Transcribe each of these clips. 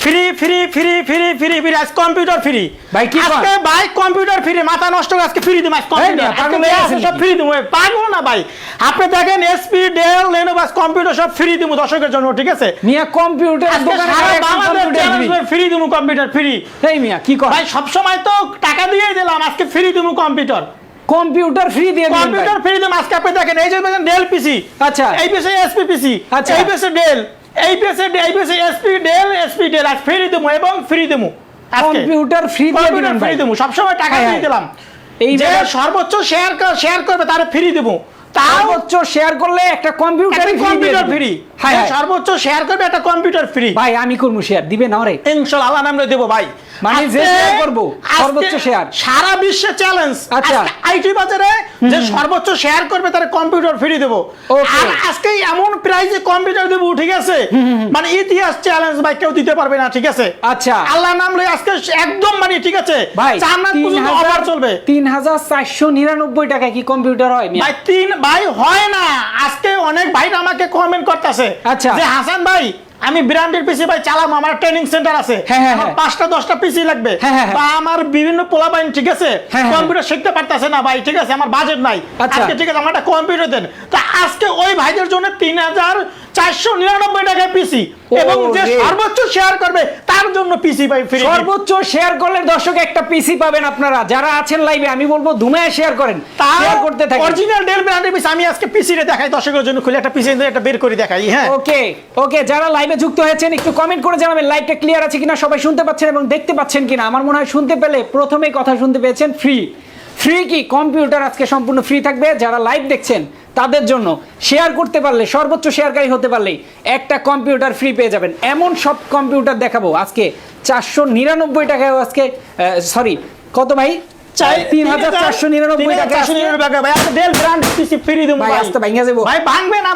Free free free free free free আজ computer free ভাই কি আজকে ভাই কম্পিউটার ফ্রি মাথা নষ্ট করে আজকে ফ্রি দিম আজ কম্পিউটার সব ফ্রি দিম পাগল না ভাই আপনি দেখেন এসপি ডেল লেনোভো কম্পিউটার সব ফ্রি দিম দর্শকের জন্য ঠিক আছে মিয়া কম্পিউটার দোকানে ফ্রি দিম কম্পিউটার ফ্রি এই মিয়া কি কর ভাই সব সময় তো টাকা দিয়ে দিলাম আজকে ফ্রি দিম কম্পিউটার কম্পিউটার ফ্রি দিয়ে দিন কম্পিউটার ফ্রি দিম আজকে আপনি দেখেন এই যে দেখেন ডেল পিসি আচ্ছা এই পিসি এসপি পিসি আচ্ছা এই পিসি ডেল এই পিসি এসপি ডেল আজ ফ্রি দিম এবং ফ্রি দিম কম্পিউটার ফ্রি দিয়ে দিবেন ভাই দেবো সব সময় টাকা দিয়ে দিলাম এই যে সর্বোচ্চ শেয়ার করবে তারে ফ্রি দেবো সর্বোচ্চ শেয়ার করলে একটা কম্পিউটার ফ্রি হ্যাঁ সর্বোচ্চ শেয়ার করবে একটা কম্পিউটার ফ্রি ভাই আমি করব শেয়ার দিবেন না রে ইনশাআল্লাহ আল্লাহ নামে দেব ভাই মানে যে শেয়ার করব সর্বোচ্চ শেয়ার সারা বিশ্বে চ্যালেঞ্জ আচ্ছা আইটি বাজারে যে সর্বোচ্চ শেয়ার করবে তারে কম্পিউটার ফ্রি দেব আর আজকে এমন প্রাইসে কম্পিউটার দেব ঠিক আছে মানে ইতিহাস চ্যালেঞ্জ ভাই কেউ দিতে পারবে না ঠিক আছে আচ্ছা আল্লাহ নাম লই আজকে একদম মানে ঠিক আছে ভাই জান্নাত পর্যন্ত অফার চলবে 3499 টাকা কি কম্পিউটার হয় ভাই ভাই হয় না আজকে অনেক ভাইরা আমাকে কমেন্ট করতেছে আচ্ছা যে হাসান ভাই আমি ব্র্যান্ডের পিসি ভাই চালাম আমার ট্রেনিং সেন্টার আছে আমার 5টা 10টা পিসি লাগবে বা আমার বিভিন্ন পোলাপাইন ঠিক আছে কম্পিউটার শিখতে পারতাছে না ভাই ঠিক আছে আমার বাজেট নাই আজকে ঠিক আছে আমার একটা কম্পিউটার দেন তো আজকে ওই ভাইদের জন্য 3499 টাকা পিসি এবং যে সর্বোচ্চ শেয়ার করবে তার জন্য পিসি ভাই ফ্রি সর্বোচ্চ শেয়ার করলে দর্শক একটা পিসি পাবেন আপনারা যারা আছেন লাইভে আমি বলবো ধুমায় শেয়ার করেন শেয়ার করতে থাকেন অরিজিনাল ডেল ব্র্যান্ডের পিসি আমি আজকে পিসি রে দেখাই দর্শকের জন্য খুলে একটা পিসি একটা বের করে দেখাই হ্যাঁ ওকে ওকে যারা লাইভে যুক্ত হয়েছেন একটু কমেন্ট করে জানাবেন লাইভটা ক্লিয়ার আছে কিনা সবাই শুনতে পাচ্ছেন এবং দেখতে পাচ্ছেন কিনা আমার মনে হয় শুনতে পেলে প্রথমেই কথা শুনতে পেয়েছেন ফ্রি ফ্রি কি কম্পিউটার আজকে সম্পূর্ণ ফ্রি থাকবে যারা লাইভ দেখছেন তাদের জন্য শেয়ার করতে পারলে সর্বোচ্চ শেয়ারকারী হতে পারলে একটা কম্পিউটার ফ্রি পেয়ে যাবেন এমন সব কম্পিউটার দেখাবো আজকে 499 টাকায় আজকে সরি কত ভাই 3499 টাকা ভাই আপনি ডেল ব্র্যান্ড পিসি ফ্রি দেব ভাই আস্তে ভাঙা যাবো ভাই ভাঙবে না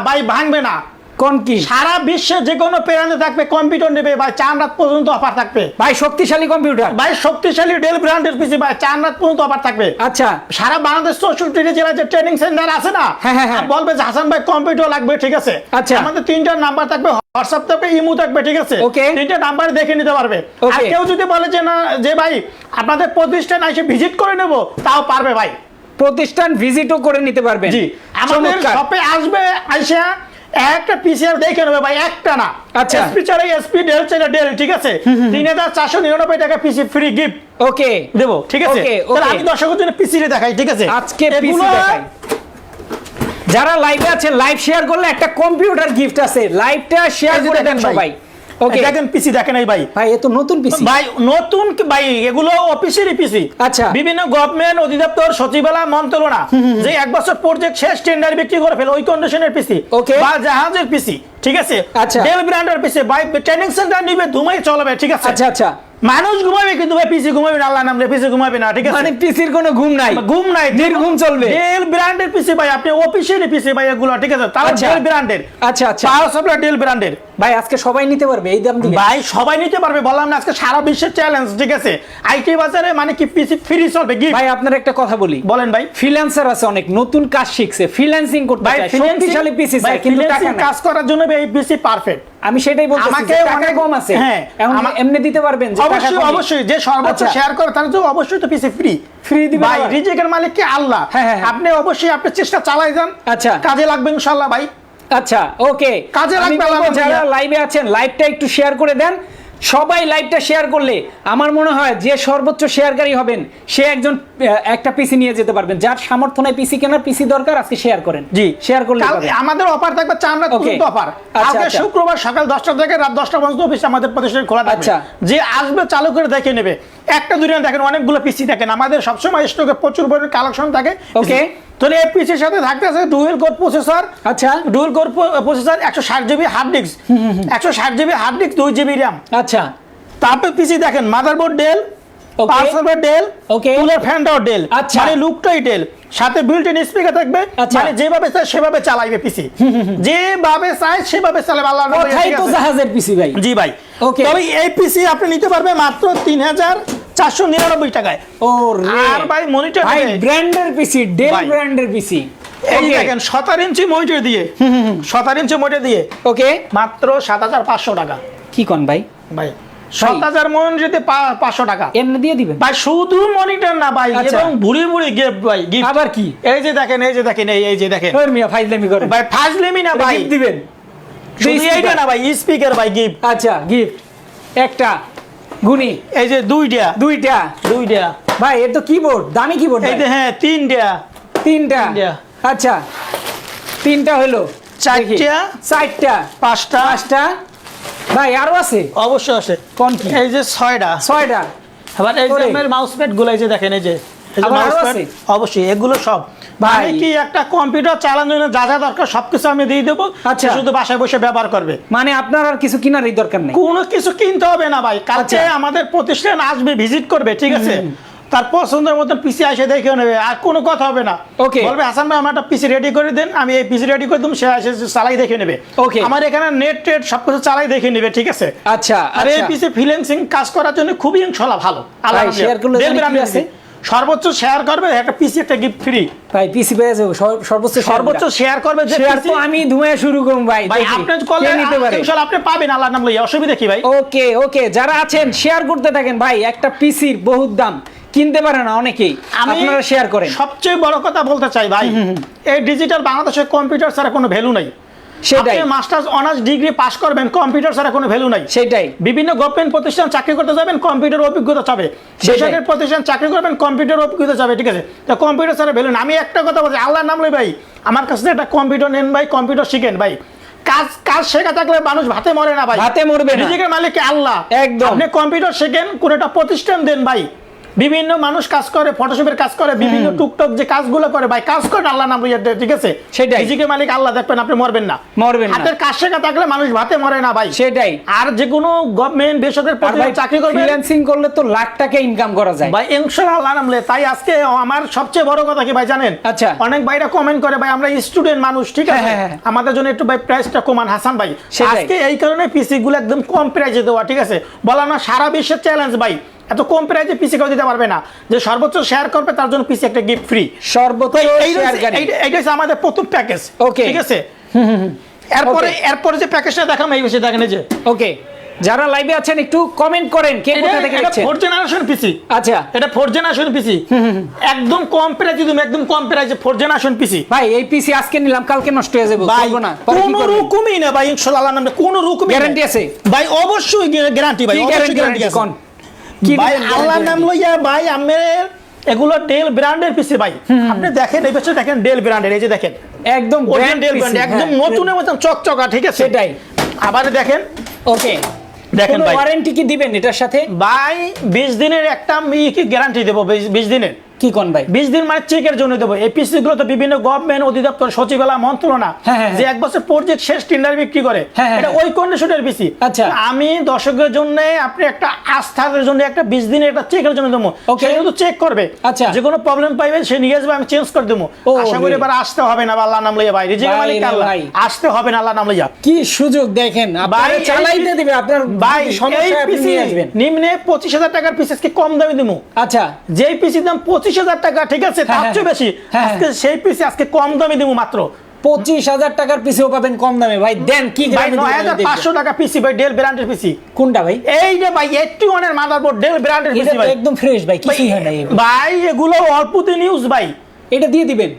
ভাই ভাঙবে না কোন কি সারা বিশ্বে যে কোনো প্যানেলে থাকবে কম্পিউটার নেবে ভাই 4 রাত পর্যন্ত অফার থাকবে ভাই শক্তিশালী কম্পিউটার ভাই শক্তিশালী ডেল ব্র্যান্ডের পিসি ভাই 4 রাত পর্যন্ত অফার থাকবে আচ্ছা সারা বাংলাদেশ 64 জেলায় যে ট্রেনিং সেন্টার আছে না বলবে যে হাসান ভাই কম্পিউটার লাগবে ঠিক আছে আচ্ছা আমাদের 3টা নাম্বার থাকবে হোয়াটসঅ্যাপ থাকবে ইমো থাকবে ঠিক আছে ওকে 3টা নাম্বার দেখে নিতে পারবে আর কেউ যদি বলে যে না যে ভাই আপনাদের প্রতিষ্ঠান এসে ভিজিট করে নেব তাও পারবে ভাই প্রতিষ্ঠান ভিজিটও করে নিতে পারবেন জি আমাদের শপে আসবে আইসা একটা পিসিআর দেখে নেবে ভাই একটা না আচ্ছা এসপি চাই এসপি ডেল চাই ডেল ঠিক আছে 3499 টাকা পিসি ফ্রি গিফট ওকে দেব ঠিক আছে তাহলে আমি দর্শকদের জন্য পিসি রে দেখাই ঠিক আছে আজকে পিসি দেখাই যারা লাইভে আছেন লাইভ শেয়ার করলে একটা কম্পিউটার গিফট আছে লাইভটা শেয়ার করে দেন সবাই ওকে দেখেন পিসি দেখেন এই ভাই ভাই এ তো নতুন পিসি ভাই নতুন ভাই এগুলো অফিসেরই পিসি আচ্ছা বিভিন্ন গভর্নমেন্ট অধিদপ্তর সচিবালয় মন্ত্রণালয় যে এক বছর প্রজেক্ট শেষ টেন্ডার বিক্রি করে ফেলে ওই কন্ডিশনের পিসি ওকে বা জাহাজের পিসি ঠিক আছে আচ্ছা ডেল ব্র্যান্ডের পিসি ভাই ট্রেনিং সেন্টার নিবে ধুমাই চলবে ঠিক আছে আচ্ছা আচ্ছা মানুষ ঘুমাবে কিন্তু ভাই পিসি ঘুমাবে না আল্লাহ নামলে পিসি ঘুমাবে না ঠিক আছে মানে পিসির কোনো ঘুম নাই নির্ঘুম চলবে ডেল ব্র্যান্ডের পিসি ভাই আপনি অফিসিয়ালি পিসি ভাই এগুলো ঠিক আছে তাও ডেল ব্র্যান্ডের আচ্ছা আচ্ছা পাওয়ার সাপ্লাই ডেল ব্র্যান্ডের ভাই আজকে সবাই নিতে পারবে এই দাম দিবে ভাই সবাই নিতে পারবে বললাম না আজকে সারা বিশ্বের চ্যালেঞ্জ ঠিক আছে আইটি বাজারে মানে কি পিসি ফ্রি চলবে গিফট ভাই আপনার একটা কথা বলি বলেন ভাই ফ্রিল্যান্সার আছে অনেক নতুন কাজ শিখছে ফ্রিল্যান্সিং করতে চায় শক্তিশালী পিসি চাই কিন্তু টাকা নাই কাজ করার জন্য এই পিসি পারফেক্ট আমি সেটাই বলতেছি আমাকে টাকা কম আছে হ্যাঁ এমনি দিতে পারবেন যে অবশ্যই অবশ্যই যে সর্বোচ্চ শেয়ার করে তার জন্য অবশ্যই তো পিসি ফ্রি দিবে ভাই রিজিকের মালিক কি আল্লাহ আপনি অবশ্যই আপনি চেষ্টা চালাই যান আচ্ছা কাজে লাগবে ইনশাআল্লাহ ভাই আচ্ছা ওকে কাজে লাগবে যারা লাইভে আছেন লাইভটা একটু শেয়ার করে দেন সবাই লাইভটা শেয়ার করলে আমার মনে হয় যে সর্বোচ্চ শেয়ারকারী হবেন সে একজন একটা পিসি নিয়ে যেতে পারবেন যার সামর্থ্য নাই পিসি কেনার পিসি দরকার আজকে শেয়ার করেন জি শেয়ার করলে আমাদের অফার থাকবে 4 রাত পর্যন্ত অফার আজকে শুক্রবার সকাল 10টা থেকে রাত 10টা পর্যন্ত অফিস আমাদের প্রতিষ্ঠান খোলা থাকবে যে আসবে চালু করে দেখে নেবে একটা দুই দেখেন অনেকগুলো পিসি দেখেন আমাদের সবসময় স্টকে প্রচুর পরিমাণে কালেকশন থাকে ওকে তাহলে এই পিসির সাথে থাকতেছে ডুয়াল কোর প্রসেসর আচ্ছা dual core processor 160 GB hard disk 160 GB hard disk 2 GB RAM আচ্ছা তারপর পিসি দেখেন motherboard Dell power supply Dell okay cooler ফ্যানটাও ডেল মানে লুকটাই ডেল সাথে বিল্ট ইন স্পিকার থাকবে মানে যেভাবে চাই সেভাবে চালাবে পিসি যেভাবে চাই সেভাবে চালাবে আল্লাহর নামে কোথায় তো জাহাজের পিসি ভাই জি ভাই ওকে তবে এই পিসি আপনি নিতে পারবে মাত্র 3499 টাকায় ও আর ভাই মনিটর ভাই ব্র্যান্ডের পিসি ডেল ব্র্যান্ডের পিসি এই দেখেন 17 ইঞ্চি মনিটর দিয়ে 17 ইঞ্চি মনিটর দিয়ে ওকে মাত্র 7500 টাকা কি কোন ভাই ভাই 7000 মনিটরতে 500 টাকা এমনি দিয়ে দিবেন ভাই, শুধু মনিটর না ভাই, আচ্ছা। এবং ভুড়ি ভুড়ি গিফট ভাই, গিফট আবার কি? এই যে দেখেন, এই যে দেখেন, এই যে দেখেন ওর মিয়া ফাইজলামি করে ভাই, ফাজলেমি না ভাই, গিফট দিবেন শুধু এইটা না ভাই, স্পিকার ভাই গিফট, আচ্ছা গিফট একটা গুনি এই যে দুইটা ভাই এর তো কিবোর্ড দামি কিবোর্ড এই যে, হ্যাঁ তিনটা তিনটা আচ্ছা তিনটা হলো চারটা পাঁচটা ভাই আরো আছে অবশ্যই আছে, কোন কি? এই যে ছয়টা, আবার এই যে আপনার মাউস প্যাড গুলো, এই যে দেখেন, এই যে আবার মাউস আরো প্যাড, আছে? অবশ্যই এগুলো সব ভাই। ভাই, কি একটা কম্পিউটার চালানোর জন্য যা যা দরকার সবকিছু আমি দিয়ে দেবো, আচ্ছা। সে শুধু বাসায় বসে ব্যবহার করবে, মানে আপনার আর কিছু কেনারই দরকার নেই, কোনো কিছু কিনতে হবে না ভাই, কালকে আচ্ছা। আমাদের প্রতিষ্ঠান আসবে, ভিজিট করবে, ঠিক আছে, তার পছন্দের মতন পিসি এসে দেখে নেবে, আর কোনো কথা হবে না, Okay. বলবে হাসান ভাই আমার একটা পিসি রেডি করে দেন, আমি এই পিসি রেডি করে দেবো, সে এসে চালাই দেখে নেবে, Okay. আমার এখানে নেট টেট সবকিছু চালাই দেখে নেবে, ঠিক আছে, আচ্ছা আর এই পিসি ফ্রিল্যান্সিং কাজ করার জন্য খুবই ইনশাআল্লাহ ভালো, আল্লাহ ভাই, share করলে Dell জানি কি brand আছে? সর্বোচ্চ শেয়ার করবে, একটা পিসি একটা গিফট ফ্রি, ভাই পিসি পেয়ে যাবো সর্বোচ্চ শেয়ার করবে যে শেয়ার তো PC আমি ধুয়ে শুরু করুম ভাই ভাই, দেখি, আপনি করলে কে নিতে পারে ইনশাআল্লাহ আপনি পাবেন, আল্লাহর নাম লইয়া, অসুবিধা কি ভাই? ওকে ওকে যারা আছেন শেয়ার করতে থাকেন ভাই, একটা পিসির বহুত দাম, কিনতে পারে না অনেকেই, আপনারা শেয়ার করেন। সবচেয়ে বড় কথা বলতে চাই ভাই, এই ডিজিটাল বাংলাদেশের কম্পিউটার ছাড়া কোনো ভ্যালু নাই, সেটাই আপনি মাস্টার্স অনার্স ডিগ্রি পাস করবেন, কম্পিউটার ছাড়া কোনো ভ্যালু নাই, সেটাই বিভিন্ন গভর্নমেন্ট প্রতিষ্ঠান চাকরি করতে যাবেন, কম্পিউটার অভিজ্ঞতা চাবে, বেসরকারি প্রতিষ্ঠান চাকরি করবেন, কম্পিউটার অভিজ্ঞতা চাবে, ঠিক আছে, তো কম্পিউটার ছাড়া ভ্যালু না। আমি একটা কথা বলছি, আল্লাহর নাম লই ভাই, আমার কাছে একটা কম্পিউটার নেন ভাই, কম্পিউটার শিখেন ভাই, কাজ শেখা থাকলে মানুষ ভাতে মরে না ভাই, ভাতে মরবে না, নিজের মালিক আল্লাহ, একদম। আপনি কম্পিউটার শিখেন, কোন একটা প্রতিষ্ঠান দেন ভাই, বিভিন্ন মানুষ কাজ করে, ফটোশপের কাজ করে, বিভিন্ন টুকটাক যে কাজগুলো করে ভাই, কাজ করেন আল্লাহ নাম লইয়া, ঠিক আছে, সেটাই। নিজেকে মালিক আল্লাহ, দেখবেন আপনি মরবেন না, হাতের কাজ শেখা থাকলে মানুষ ভাতে মরে না ভাই, সেটাই। আর যে কোনো গভর্নমেন্ট বেসরকারি প্রতিষ্ঠানে চাকরি করবে, ফ্রিল্যান্সিং করলে তো লাখ টাকা ইনকাম করা যায় ভাই ইনশাআল্লাহ আল্লাহ নাম লইয়া। তাই আজকে আমার সবচেয়ে বড় কথা কি ভাই জানেন, আচ্ছা। অনেক ভাইরা কমেন্ট করে ভাই আমরা স্টুডেন্ট মানুষ, ঠিক আছে, হ্যাঁ। আমাদের জন্য একটু ভাই প্রাইসটা কমান হাসান ভাই, সেটাই। আজকে এই কারণে পিসি গুলো একদম কম প্রাইসে দেওয়া, ঠিক আছে, বলা না সারা বিশ্বের চ্যালেঞ্জ ভাই, এত কম প্রাইসে পিসি কেউ দিতে পারবে না, যে সর্বোচ্চ শেয়ার করবে তার জন্য পিসি একটা গিফট ফ্রি, সর্বোচ্চ শেয়ারকারী। এইটা হচ্ছে আমাদের প্রথম প্যাকেজ, Okay. ঠিক আছে, এরপরে যে প্যাকেজটা দেখাম এই বিষয়ে দেখেন, এই যে ওকে যারা লাইভে আছেন একটু কমেন্ট করেন কে কোথা থেকে দেখছেন। 4th জেনারেশন পিসি, আচ্ছা এটা 4th জেনারেশন পিসি, একদম কম প্রাইসে তুমি, একদম কম প্রাইসে 4th জেনারেশন পিসি ভাই এই পিসি আজকে নিলাম কালকে নষ্ট হয়ে যাবে, ভাই, করব না, পরে কি কোনো করবেন? রকমই না ভাই, ইনশাআল্লাহ আল্লাহর নামে কোনো রকমই গ্যারান্টি আছে ভাই, অবশ্যই গ্যারান্টি ভাই, কি অবশ্যই গ্যারান্টি গ্যারান্টি কোন আছে কি ভাই, দিবেন আল্লাহর নাম guarantee? লইয়া ভাই, আমের এগুলো ডেল ব্র্যান্ডের পিসি ভাই, আপনি দেখেন এই পাশে দেখেন ডেল ব্র্যান্ডের, এই যে দেখেন একদম অরিজিনাল ডেল ব্র্যান্ড, একদম নতুনের মতন চকচকা, ঠিক আছে, সেটাই। আবার দেখেন, ওকে দেখেন কোনো ভাই, ওয়ারেন্টি কি দিবেন এটার সাথে? ভাই 20 দিনের একটা আমি কি গ্যারান্টি দেবো, 20 দিনের, কি কোন ভাই? 20 দিন মানে চেকের জন্য দেবো, এই পিসি গুলো তো বিভিন্ন গভর্নমেন্ট অধিদপ্তর সচিবালয় মন্ত্রণা, হ্যাঁ। যে 1 বছর প্রজেক্ট শেষ টেন্ডার বিক্রি করে, হ্যাঁ। এটা ওই কন্ডিশনের পিসি, আচ্ছা। আমি দর্শকের জন্য আপনি একটা আস্থার জন্য একটা 20 দিনের একটা চেকের জন্য দেবো, Okay. সে কিন্তু চেক করবে, আচ্ছা। যে কোনো প্রবলেম পাইবে সে নিয়ে আসবে, আমি চেঞ্জ করে দেবো, ও আশা করি রে। এবার আসতে হবে না আল্লাহ নাম লইয়া ভাই, রিজিকের ভাই মালিক রে আল্লাহ, ভাই। আসতে হবে না আল্লাহ নাম লইয়া কি সুযোগ দেখেন, আপনারা এই চালাইতে দিবে, আপনার ভাই, যদি সমস্যা এই আপনি পিসি নিয়ে আসবেন। নিম্নে 25,000 টাকার পিসি আজকে কম দামে দেবো, আচ্ছা যেই পিসির দাম 25,000 টাকা, ঠিক আছে, তার হ্যাঁ, চেয়ে বেশি, হ্যাঁ। আজকে সেই পিসি আজকে কম দামে দেবো মাত্র 25,000 টাকার পিসিও পাবেন কম দামে ভাই, দেন কি ভাই, গ্যারান্টি দিবেন? 9,500 টাকা পিসি ভাই, ডেল ব্র্যান্ডের পিসি, কোনটা ভাই? এই যে ভাই 81 এর মাদারবোর্ড, ডেল ব্র্যান্ডের এটা পিসি তো ভাই, একদম ফ্রেশ ভাই, কিছুই হয় না এগুলো। ভাই এগুলো অল্প দিন ইউজ ভাই, এটা দিয়ে দিবেন।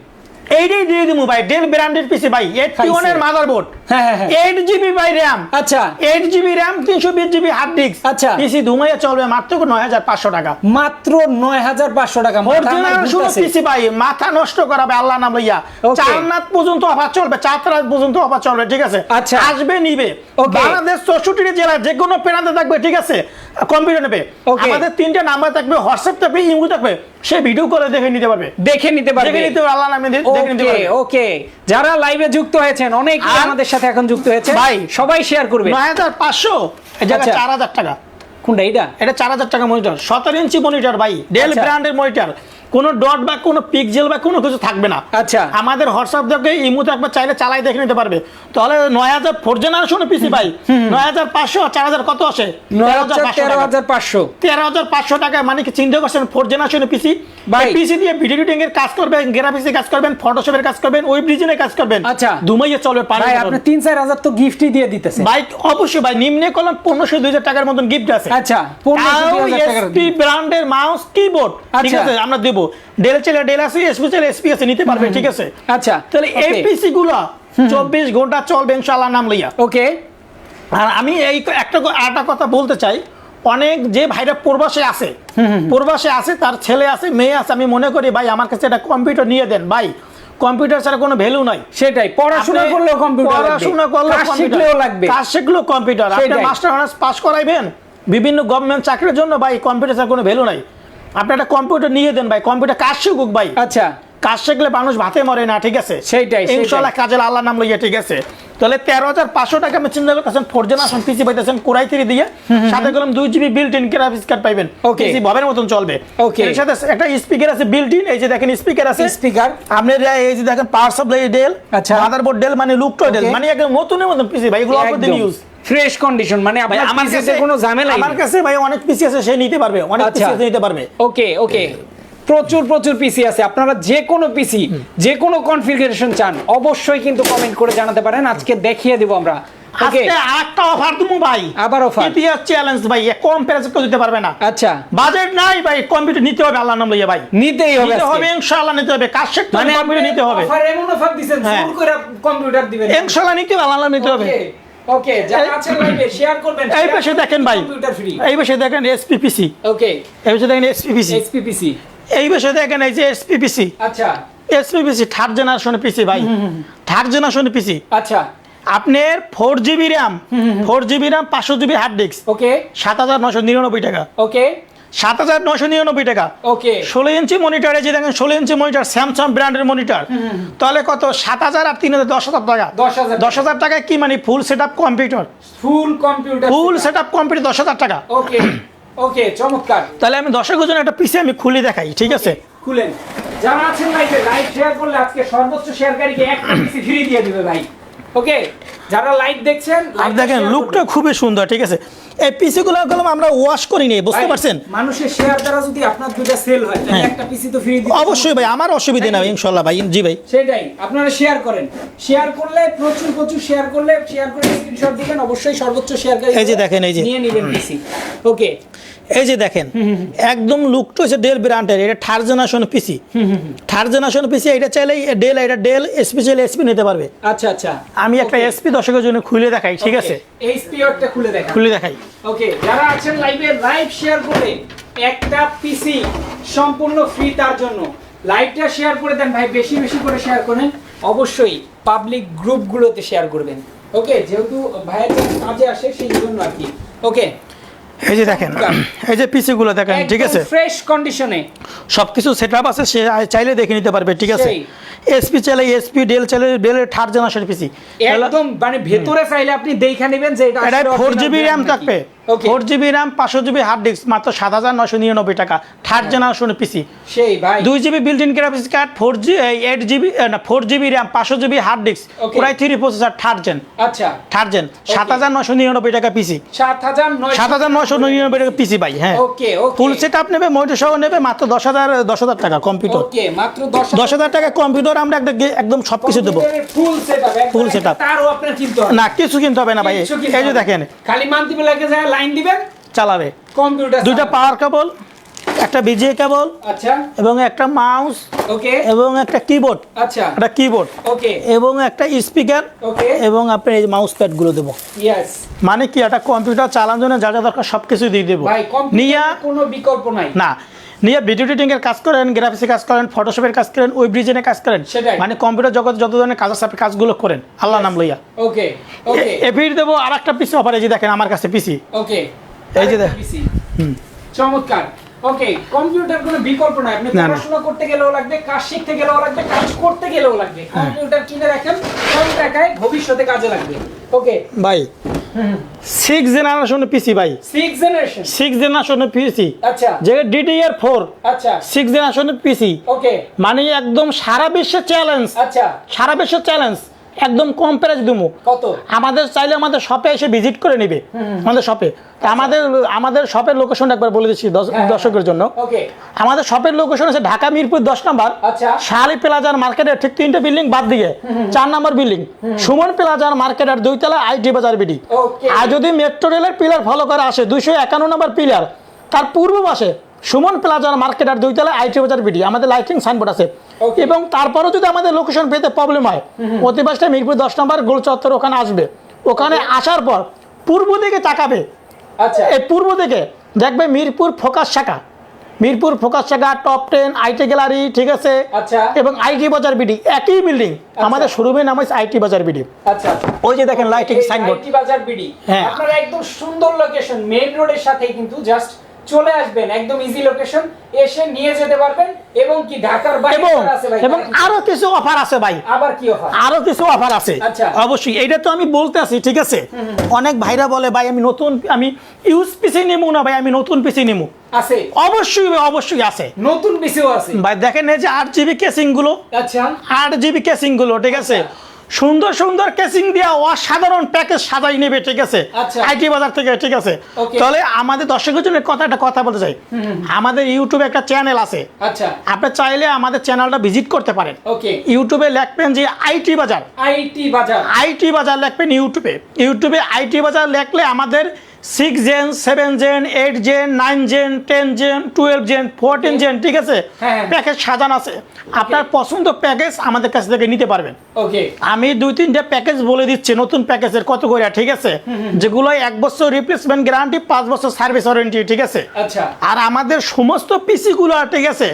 এইটাই দিয়ে দিমু ভাই, ডেল ব্র্যান্ডের পিসি ভাই, 81 এর মাদারবোর্ড, হ্যাঁ। 8GB ভাই RAM, আচ্ছা 8GB RAM, 320GB hard disk, আচ্ছা। পিসি ধুমাইয়া চলবে মাত্র 9,500 টাকা, মাত্র 9,500 টাকা, মাথা আমার অরিজিনাল ঘুরতাছে। পিসি ভাই, মাথা নষ্ট করাবে আল্লাহ নাম লইয়া, Okay. 4 রাত পর্যন্ত অফার চলবে, 4 রাত পর্যন্ত অফার চলবে, ঠিক আছে, আচ্ছা। আসবে নিবে, Okay. বাংলাদেশ 64 জেলায় যে কোনো প্রান্তে থাকবে, ঠিক আছে, কম্পিউটার নেবে, Okay. আমাদের 3টা নাম্বার থাকবে, হোয়াটসঅ্যাপ থাকবে, ইমো থাকবে, সে ভিডিও করে দেখে নিতে পারবে, দেখে নিতে পারবে, দেখে নিতে পারবে, আল্লাহ নামে দেখে নিতে ওকে পারবে। ওকে যারা লাইভে যুক্ত হয়েছেন অনেকেই আর- আমাদের সাথে এখন যুক্ত হয়েছে ভাই, সবাই শেয়ার করবে। 9,500 এই জায়গায় আচ্ছা। 4,000 টাকা, কোনটা এটা? এটা 4,000 টাকা মনিটর, 17 ইঞ্চি মনিটর ভাই, ডেল আচ্ছা। ব্র্যান্ডের মনিটর, কোনো ডট বা কোনো পিক্সেল বা কোনো কিছু থাকবে না। আচ্ছা, আমাদের হোয়াটসঅ্যাপ দেখে ইমোতে একবার চাইলে চালাই দেখে নিতে পারবে। তাহলে 9000 4 জেনারেশন পিসি ভাই 9500 4000 কত আসে? 13,500 টাকা। মানে কি চিন্তা করছেন 4 জেনারেশন পিসি ভাই, পিসি দিয়ে ভিডিও এডিটিং এর কাজ করবেন, গ্রাফিক্সের কাজ করবেন, ফটোশপের কাজ করবেন, ওয়েব ডিজাইনের কাজ করবেন। আচ্ছা, দুমাইয়ে চলবে পারে ভাই। আপনি 3-4 হাজার তো গিফটই দিয়ে দিতেছেন ভাই। অবশ্যই ভাই, নিম্নে কলম 1500-2000 টাকার মতন গিফট আছে। আচ্ছা, 1500-2000 টাকার এসপি ব্র্যান্ডের মাউস কিবোর্ড, ঠিক আছে, আমরা দেব। ডেল চাইলে ডেল আছে, এসপি চাইলে এসপি আছে, নিতে পারবে, ঠিক আছে। আচ্ছা, তাহলে এই পিসি গুলো 24 ঘন্টা চলবে ইনশাআল্লাহ নাম লইয়া। ওকে। আর আমি এই একটা কথা বলতে চাই, অনেক যে ভাইরা প্রবাসে আছে, তার ছেলে আছে, মেয়ে আছে, আমি মনে করি ভাই আমার কাছে একটা কম্পিউটার নিয়ে দেন ভাই। কম্পিউটার ছাড়া কোনো ভ্যালু নাই। সেটাই, পড়াশোনা করলেও কম্পিউটার লাগবে, পড়াশোনা করলেও শিখলেও লাগবে, কাজ শিখলেও কম্পিউটার। আপনি মাস্টার অনার্স পাস করাইবেন বিভিন্ন গভর্নমেন্ট চাকরির জন্য ভাই, কম্পিউটার ছাড়া কোনো ভ্যালু নাই। আপনি একটা কম্পিউটার নিয়ে দেন ভাই, কম্পিউটার কাজ শিখুক ভাই। আচ্ছা, কাজ শিখলে মানুষ ভাতে মরে না, ঠিক আছে। সেইটাই ইনশাআল্লাহ কাজের আল্লাহর নাম লইয়া, ঠিক আছে। তাহলে 13,500 টাকা আমি চিন্তা করতেছেন 4 জেনারেশন পিসি পাইতেছেন কোরাই 3 দিয়ে, সাথে কলম 2 GB built in graphics card পাইবেন। পিসি ভাবের মতন চলবে। এর সাথে একটা স্পিকার আছে বিল্ট ইন, এই যে দেখেন স্পিকার আছে, স্পিকার আপনার এই যে দেখেন পাওয়ার সাপ্লাই ডেল, আচ্ছা, মাদারবোর্ড ডেল, মানে লুকটা ডেল, মানে একদম নতুনের মতন পিসি ভাই। এগুলো অল্প দিন ইউজ, ফ্রেশ কন্ডিশন, মানে আপনার আমার কাছে কোনো ঝামেলা আমার কাছে ভাই অনেক পিসি আছে, সে নিতে পারবে, অনেক পিসি আছে নিতে পারবে। ওকে ওকে, প্রচুর পিসি আছে। আপনারা যে কোনো পিসি, যে কোনো কনফিগারেশন চান, অবশ্যই কিন্তু কমেন্ট করে জানাতে পারেন। আজকে দেখিয়ে দেব আমরা। আজকে আরেকটা অফার দেবো ভাই, আবার অফার, ইতিহাস চ্যালেঞ্জ ভাই, কম প্রাইসে কেউ দিতে পারবে না। আচ্ছা, বাজেট নাই ভাই, কম্পিউটার নিতে হবে, আল্লাহর নাম লইয়া ভাই, নিতেই হবে, ইনশাআল্লাহ নিতে হবে। কাজ শিখতে হবে, কম্পিউটার নিতে হবে। অফার এমন অফার দিবেন, ফুল করে কম্পিউটার দিবেন, ইনশাআল্লাহ নিতে হবে, আল্লাহর নিতে হবে। ওকে, যারা আছেন লাইভে শেয়ার করবেন। এই পাশে দেখেন ভাই, কম্পিউটার ফ্রি। এই পাশে দেখেন এসপিপিসি। ওকে, এই পাশে দেখেন এসপিপিসি। এই পাশে দেখেন এই যে এসপিপিসি। আচ্ছা, এসপিপিসি 3rd জেনারেশন পিসি ভাই, 3rd জেনারেশন পিসি। আচ্ছা, আপনার 4GB RAM, 4GB RAM 500GB hard disk. Okay, 7,999 টাকা। ওকে, 7,999 টাকা। ওকে, 16 ইঞ্চি মনিটর, এই যে দেখেন 16 ইঞ্চি মনিটর, স্যামসাং ব্র্যান্ডের মনিটর। তাহলে কত? 7,000 আর 3,000, 10,000 টাকা। 10,000 টাকায় কি মানে full setup computer, full setup computer 10,000 টাকা। ওকে ওকে, চমৎকার। তাহলে আমি দর্শকের জন্য একটা পিসি আমি খুলে দেখাই, ঠিক আছে। খুলেন। যারা আছেন লাইভে, লাইভ শেয়ার করলে আজকে সর্বোচ্চ শেয়ারকারীকে একটা পিসি ফ্রি দিয়ে দিবে ভাই। ওকে, যারা লাইভ দেখছেন, আর দেখেন লুকটা খুবই সুন্দর, ঠিক আছে। এই পিসি গুলো আমরা ওয়াশ করি নি, বুঝতে পারছেন। মানুষের শেয়ার দ্বারা যদি আপনার দুটো সেল হয়, তাহলে একটা পিসি তো ফ্রি দিবে। অবশ্যই ভাই, আমার অসুবিধা নাই ইনশাআল্লাহ ভাই। জি ভাই, সেটাই, আপনারা শেয়ার করেন। শেয়ার করলে প্রচুর শেয়ার করলে, শেয়ার করে স্ক্রিনশট দিবেন, অবশ্যই সর্বোচ্চ শেয়ারকারী এই যে দেখেন, এই যে নিয়ে নেবেন পিসি। ওকে, এই যে দেখেন একদম লুকটা হচ্ছে ডেল ব্র্যান্ডের, এটা 3rd জেনারেশন পিসি। 3rd জেনারেশন পিসি, এটা চাইলে ডেল, এটা ডেল, এসপি চাইলে এসপি নিতে পারবে। আচ্ছা আচ্ছা, আমি একটা এসপি দর্শকের জন্য খুলে দেখাই, ঠিক আছে। এই স্পিয়ারটা খুলে দেখাই। ওকে, যারা আছেন লাইভে, লাইভ শেয়ার করে একটা পিসি সম্পূর্ণ ফ্রি তার জন্য। লাইভটা শেয়ার করে দেন ভাই, বেশি করে শেয়ার করেন। অবশ্যই পাবলিক গ্রুপগুলোতে শেয়ার করবেন। ওকে, যেহেতু ভাইয়ের কাজে আসে সেই জন্য আর কি। ওকে, এই যে দেখেন, এই যে পিসি গুলো দেখেন, ঠিক আছে, ফ্রেশ কন্ডিশনে সবকিছু সেটআপ আছে, সে চাইলে দেখে নিতে পারবে, ঠিক আছে। এসপি চাইলে এসপি, ডেল চাইলে ডেলের 3rd জেনারেশন পিসি, একদম মানে ভেতরে চাইলে আপনি দেখে নেবেন যে এটা 4GB RAM থাকবে, 4GB RAM 500GB hard disk, মাত্র 7,999 টাকা। 3rd জেনারেশন পিসি, সেই ভাই, 2GB built in graphics card, 4GB RAM 500GB hard disk, core i 3 processor, 3rd gen. আচ্ছা, 3rd জেন, 7,999 টাকা পিসি, 7,999 টাকা পিসি ভাই। হ্যাঁ, ওকে, ফুল সেটআপ নেবে, মনিটর সহ নেবে, মাত্র 10,000 টাকা কম্পিউটার। ওকে, মাত্র 10,000 টাকা কম্পিউটার, আমরা একদম সবকিছু দেবো, ফুল সেটআপ। তারও আপনার কিনতে হবে না, কিছু কিনতে হবে না ভাই। এই যে দেখেন, খালি মান্থলি প্ল্যাকে যায় লাইন দিবেন, চালাবে। কম্পিউটার 2টা পাওয়ার কেবল, একটা বিজিএ কেবল, আচ্ছা, এবং একটা মাউস, ওকে, এবং একটা কিবোর্ড, আচ্ছা, একটা কিবোর্ড, ওকে, এবং একটা স্পিকার, ওকে, এবং আপনি এই মাউস প্যাড গুলো দেবো। ইয়েস, মানে কি, একটা কম্পিউটার চালানোর জন্য যা যা দরকার সবকিছু দিয়ে দেবো। ভাই নিয়া কোনো বিকল্প নাই না, নিয়ে ভিডিও এডিটিং এর কাজ করেন, গ্রাফিক্সের কাজ করেন, ফটোশপের কাজ করেন, ওয়েব ডিজাইনের কাজ করেন, মানে কম্পিউটার জগতে যত ধরনের কাজ আছে কাজগুলো করেন, আল্লাহ নাম লইয়া। ওকে ওকে, এফির দেবো আরেকটা পিসি অফার, এই যে দেখেন আমার কাছে পিসি। ওকে, এই যে দেখেন, চমৎকার। ওকে, কম্পিউটার কোনো বিকল্প নাই। আপনি পড়াশোনা করতে গেলেও লাগবে, কাজ শিখতে গেলেও লাগবে, কাজ করতে গেলেও লাগবে। কম্পিউটার কিনে রাখেন, কম টাকায় ভবিষ্যতে কাজে লাগবে। ওকে ভাই, 6 জেনারেশনের পিসি ভাই, 6 জেনারেশন, 6 জেনারেশনের পিসি, আচ্ছা যে DDR4, আচ্ছা 6 জেনারেশনের পিসি, ওকে মানে একদম সারা বিশ্বের চ্যালেঞ্জ, আচ্ছা সারা বিশ্বের চ্যালেঞ্জ, একদম কম প্রাইস দিমু। কত? আমাদের চাইলে আমাদের শপে এসে ভিজিট করে নেবে, আমাদের শপে। আমাদের শপের লোকেশন একবার বলে দিচ্ছি দর্শকের জন্য। ওকে আমাদের শপের লোকেশন আছে ঢাকা মিরপুর 10 নম্বর, আচ্ছা শাহালি প্লাজার মার্কেটের ঠিক 3টে বিল্ডিং বাদ দিয়ে 4 নম্বর বিল্ডিং, সুমন প্লাজার মার্কেটের 2 তলা আইটি বাজার বিডি। ওকে আর যদি মেট্রো রেলের পিলার ফলো করে আসে 251 নম্বর পিলার, তার পূর্ব পাশে সুমন প্লাজার মার্কেটের 2 তলা আইটি বাজার বিডি, আমাদের লাইটিং সাইনবোর্ড আছে। Okay. এবং তারপরেও যদি আমাদের লোকেশন পেতে প্রবলেম হয়, অতিবাসটা মিরপুর 10 নম্বর গোল চত্বর, ওখানে আসবে। ওখানে আসার পর পূর্ব দিকে তাকাবে, আচ্ছা এই পূর্ব দিকে দেখবে মিরপুর ফোকাস শাখা, মিরপুর ফোকাস শাখা, টপ 10 আইটি গ্যালারি, ঠিক আছে, আচ্ছা এবং আইটি বাজার বিডি একই বিল্ডিং। আমাদের শোরুমের নাম হচ্ছে আইটি বাজার বিডি। আচ্ছা ওই যে দেখেন লাইটিং সাইনবোর্ড, আইটি বাজার বিডি, হ্যাঁ। আপনারা একদম সুন্দর লোকেশন, মেইন রোডের সাথে কিন্তু জাস্ট চলে আসবেন, একদম ইজি লোকেশন, এসে নিয়ে যেতে পারবেন। এবং কি ঢাকার বাইরে এবং আছে ভাই, এবং আরো কিছু অফার আছে ভাই, আবার কি অফার? আরো কিছু অফার আছে আচ্ছা। অবশ্যই। এটা তো আমি বলতে আছি, ঠিক আছে। অনেক ভাইরা বলে ভাই আমি ইউজ পিসি নিমু না ভাই, আমি নতুন পিসি নিমু। আছে অবশ্যই ভাই, অবশ্যই আছে, নতুন পিসিও আছে ভাই। দেখেন এই যে 8GB কেসিং গুলো, আচ্ছা 8GB কেসিং গুলো, ঠিক আছে, সুন্দর সুন্দর কেসিং দিয়া অসাধারণ প্যাকেজ সাজাই নেবে, ঠিক আছে, আচ্ছা। আইটি বাজার থেকে, ঠিক আছে। Okay. তাহলে আমাদের দর্শকের জন্য একটা কথা বলতে চাই, আমাদের ইউটিউবে একটা চ্যানেল আছে, আচ্ছা আপনি চাইলে আমাদের চ্যানেলটা ভিজিট করতে পারেন। ওকে ইউটিউবে লিখবেন যে আইটি বাজার, আইটি বাজার, আইটি বাজার লিখবেন ইউটিউবে আইটি বাজার লিখলে আমাদের 6 gen, 7 gen, 8 gen, 9 gen, 10 gen, 12 gen, 14 gen, ঠিক আছে, হ্যাঁ। প্যাকেজ সাজানো আছে। আপনার পছন্দ প্যাকেজ আমাদের কাছ থেকে নিতে পারবেন। ওকে আমি 2-3টা প্যাকেজ বলে দিচ্ছি, নতুন প্যাকেজের কত করে, ঠিক আছে, যেগুলো 1 বছর রিপ্লেসমেন্ট গ্যারান্টি, 5 বছর সার্ভিস ওয়ারেন্টি, ঠিক আছে। আচ্ছা আর আমাদের সমস্ত পিসি গুলো, ঠিক আছে,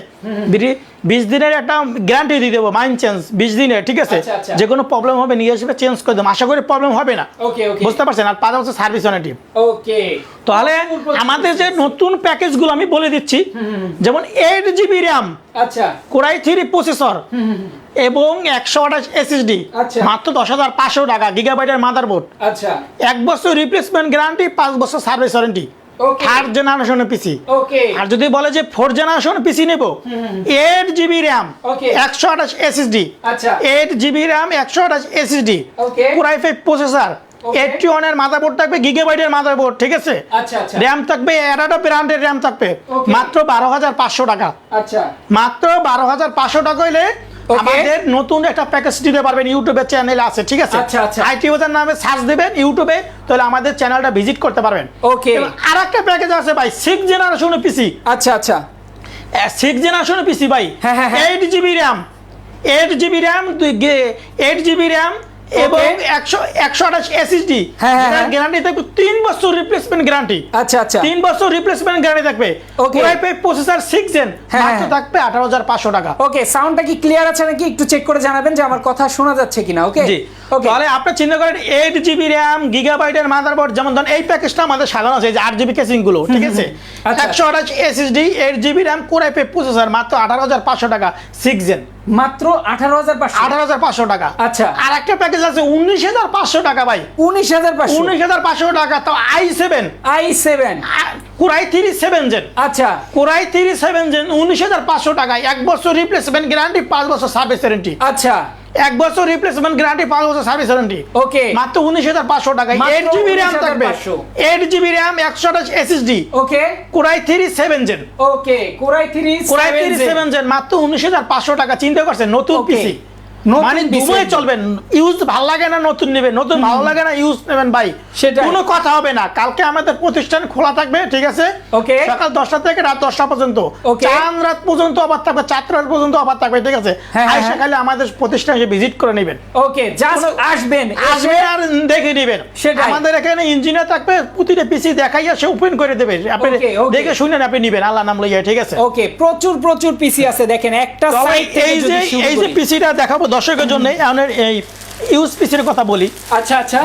20 দিনের একটা গ্যারান্টি দিয়ে দেবো, মাইন্ড চেঞ্জ 20 দিনের, ঠিক আছে। আচ্ছা, আচ্ছা। যে কোনো প্রবলেম হবে নিয়ে আসবে, চেঞ্জ করে দেবো, আশা করি প্রবলেম হবে না। ওকে ওকে বুঝতে পারছেন? আর 5 বছর সার্ভিস ওয়ারেন্টি। ওকে তাহলে আমাদের যে নতুন প্যাকেজগুলো আমি বলে দিচ্ছি, যেমন 8GB র্যাম, আচ্ছা কোরাই 3 প্রসেসর এবং 128 SSD, আচ্ছা। মাত্র 10,500 টাকা। গিগাবাইটের মাদারবোর্ড, আচ্ছা 1 বছর রিপ্লেসমেন্ট গ্যারান্টি, 5 বছর সার্ভিস ওয়ারেন্টি, ওকে 3rd জেনারেশনের পিসি। ওকে আর যদি বলে যে 4th জেনারেশন পিসি নেব, 8GB র্যাম, Okay. 128 SSD, আচ্ছা 8GB RAM, 128 SSD, Okay. Core i 5 processor, Okay. 81 এর মাদারবোর্ড থাকবে, গিগাবাইটের মাদারবোর্ড, ঠিক আছে। আচ্ছা আচ্ছা র্যাম থাকবে এরাডো ব্র্যান্ডের র্যাম থাকবে, Okay. মাত্র 12,500 টাকা। আচ্ছা মাত্র 12,500 টাকা হইলে Okay. আমাদের নতুন একটা প্যাকেজ দিতে পারবেন। ইউটিউবে চ্যানেল আছে, ঠিক আছে, আচ্ছা, আচ্ছা। আইটি বাজার নামে সার্চ দিবেন ইউটিউবে, তাহলে আমাদের চ্যানেলটা ভিজিট করতে পারবেন। ওকে আর একটা প্যাকেজ আছে ভাই, 6 জেনারেশনের পিসি, আচ্ছা আচ্ছা 6 জেনারেশনের পিসি ভাই, হ্যাঁ, হ্যাঁ, হ্যাঁ। 8GB RAM, 8GB RAM, 8GB RAM এবং 128 SSD, হ্যাঁ, হ্যাঁ, হ্যাঁ। গ্যারান্টি থাকবে 3 বছর রিপ্লেসমেন্ট গ্যারান্টি, আচ্ছা আচ্ছা 3 বছর রিপ্লেসমেন্ট গ্যারান্টি থাকবে। Okay. Core i five processor 6 gen, হ্যাঁ, মাত্র হ্যাঁ। থাকবে 18,500 টাকা। ওকে সাউন্ডটা কি ক্লিয়ার আছে নাকি একটু চেক করে জানাবেন যে আমার কথা শোনা যাচ্ছে কিনা। ওকে জি, ওকে তাহলে আপনি চিন্তা করেন 8GB র্যাম, গিগাবাইটের মাদারবোর্ড, যেমন ধরুন এই প্যাকেজটা আমাদের সাজানো আছে, এই যে 8GB কেসিং গুলো, ঠিক আছে, আচ্ছা। 128 SSD, 8GB RAM, core i five processor, মাত্র 18,500 টাকা, 6 জেন, মাত্র 18,500 18,500 টাকা। আচ্ছা। আর একটা প্যাকেজ আছে 19,500 টাকা ভাই, 19,500 19,500 টাকা, তো i7 i7 কোরাই 3 7 জেন, আচ্ছা কোরাই 3 7 জেন, 19,500 টাকায়, 1 বছর রিপ্লেসমেন্ট গ্যারান্টি, 5 বছর সার্ভিস ওয়ারেন্টি, আচ্ছা 1 বছর রিপ্লেসমেন্ট গ্যারান্টি, 5 বছর সার্ভিস ওয়ারেন্টি, ওকে মাত্র 19,500 টাকায়। মাত্র 8GB র্যাম থাকবে, 19,500 8GB র্যাম, 128 SSD, ওকে কোরাই 3 7 জেন, ওকে কোরাই 3 কোরাই 3 7 জেন, মাত্র 19,500 টাকা। চিন্তা করছেন, নতুন Okay. পিসি, নতুন মানে PC দুবাই চলবেন। ইউজ ভালো লাগে না নতুন নেবেন, নতুন ভালো লাগে না ইউজ নেবেন ভাই, সেটাই। কোনো কথা হবে না। কালকে আমাদের প্রতিষ্ঠান খোলা থাকবে, ঠিক আছে, Okay. সকাল 10টা থেকে রাত 10টা পর্যন্ত, Okay. চাঁদ রাত পর্যন্ত অফার থাকবে, 4 রাত পর্যন্ত অফার থাকবে, ঠিক আছে। হ্যাঁ, আইসা হ্যাঁ। খালি আমাদের প্রতিষ্ঠানে ভিজিট করে নেবেন, ওকে জাস্ট আসবেন আসবে আর দেখে নেবেন। সেটাই। আমাদের এখানে ইঞ্জিনিয়ার থাকবে, প্রতিটা পিসি দেখাইয়া সে ওপেন করে দেবে, আপনি Okay, okay. দেখে শুনেন, আপনি নেবেন, আল্লাহ নাম লইয়া, ঠিক আছে। ওকে প্রচুর প্রচুর পিসি আছে দেখেন একটা তবে সাইড থেকে এই যে যদি শুরু এই যে করি। পিসিটা দেখাবো দর্শকের জন্য, এই ইউজ পিসির কথা বলি। আচ্ছা আচ্ছা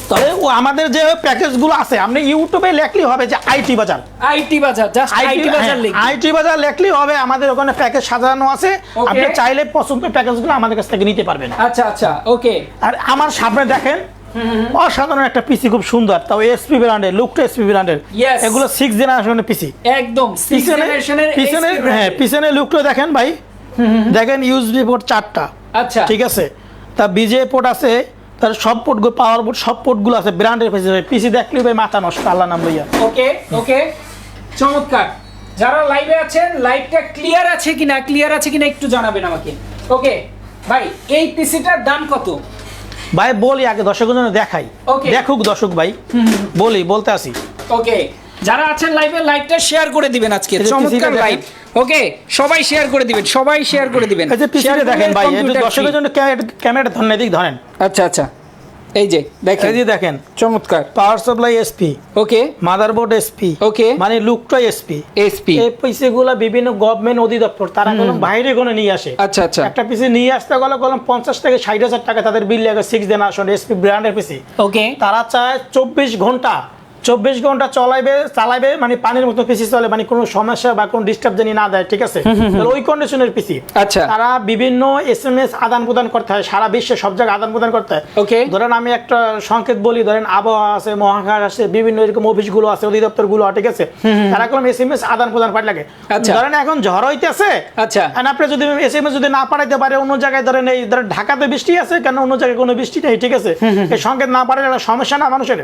তবে আমাদের যে প্যাকেজগুলো আছে, আপনি ইউটিউবে লেখলেই হবে যে আইটি বাজার, আইটি বাজার, জাস্ট আইটি বাজার লিখ আইটি বাজার লেখলেই হবে, আমাদের ওখানে প্যাকেজ সাজানো আছে। Okay. আপনি চাইলে পছন্দের প্যাকেজগুলো আমাদের কাছ থেকে নিতে পারবেন। আচ্ছা আচ্ছা ওকে আর আমার সামনে দেখেন অসাধারণ একটা পিসি, খুব সুন্দর, তাও এসপি ব্র্যান্ডের, লুকটা এসপি ব্র্যান্ডের। Yes. এগুলো 6 জেনারেশনের পিসি। একদম 6 জেনারেশনের পিছনে হ্যাঁ পিছনে লুকটা দেখেন ভাই, দেখেন ইউএসবি পোর্ট 4টা। আচ্ছা ঠিক আছে, তা বিজে পোর্ট আছে, তার সব পোর্টগুলো, পাওয়ার পোর্ট সব পোর্টগুলো আছে ব্র্যান্ডের পিসি। পিসি দেখলে ভাই মাথা নষ্ট, আল্লাহ নাম লইয়া। ওকে ওকে, চমৎকার। যারা লাইভে আছেন, লাইভটা ক্লিয়ার আছে কিনা একটু জানাবেন আমাকে। ওকে ভাই, এই পিসিটার দাম কত? ভাই বলি আগে দর্শকের জন্য দেখাই, Okay. দেখুক দর্শক ভাই, বলতে আসি। ওকে, যারা আছেন লাইভে, লাইভটা শেয়ার করে দিবেন আজকে। এই যে চমৎকার PC টা লাইভ। ওকে, সবাই শেয়ার করে দিবেন, এই যে পিসিটা দেখেন ভাই, এই যে দর্শকের জন্য ক্যামেরাটা ধরেন, এদিক ধরেন। আচ্ছা আচ্ছা, এই যে দেখেন, এই যে দেখেন, চমৎকার। পাওয়ার সাপ্লাই এসপি, ওকে মাদারবোর্ড এসপি, ওকে, মানে লুকটা এসপি। এসপি। এই পিসি গুলা বিভিন্ন গভর্নমেন্ট অধিদপ্তর তারা কোনো বাইরে কোনো নিয়ে আসে। আচ্ছা আচ্ছা, একটা পিসি নিয়ে আসতে গেলে 50 থেকে 60,000 টাকা তাদের বিল লাগে। 6 জেনারেশন এসপি ব্র্যান্ডের পিসি। ওকে, তারা চায় 24 ঘন্টা চালাবে, মানে পানির মতো পিসি চলে, মানে কোনো সমস্যা বা কোনো ডিস্টার্ব জানি না দেয়। ঠিক আছে, তাহলে ওই কন্ডিশনের পিসি। আচ্ছা, তারা বিভিন্ন এসএমএস আদান প্রদান করতে হয়, সারা বিশ্বে সব জায়গায় আদান প্রদান করতে হয়। ওকে, ধরেন আমি একটা সংকেত বলি, ধরেন আবহাওয়া আছে, মহাকাশ আছে, বিভিন্ন এরকম অফিসগুলো আছে, অধিদপ্তর গুলো। ঠিক আছে, তারা কোনো এসএমএস আদান প্রদান পাঠ লাগে। আচ্ছা, ধরেন এখন ঝড় হইতেছে, আচ্ছা, আর আপনি যদি এসএমএস যদি না পাঠাইতে পারে অন্য জায়গায়, ধরেন এই ধরেন ঢাকাতে বৃষ্টি আছে, কেন অন্য জায়গায় কোনো বৃষ্টি নেই। ঠিক আছে, এই সংকেত না পাঠালে একটা সমস্যা না মানুষের।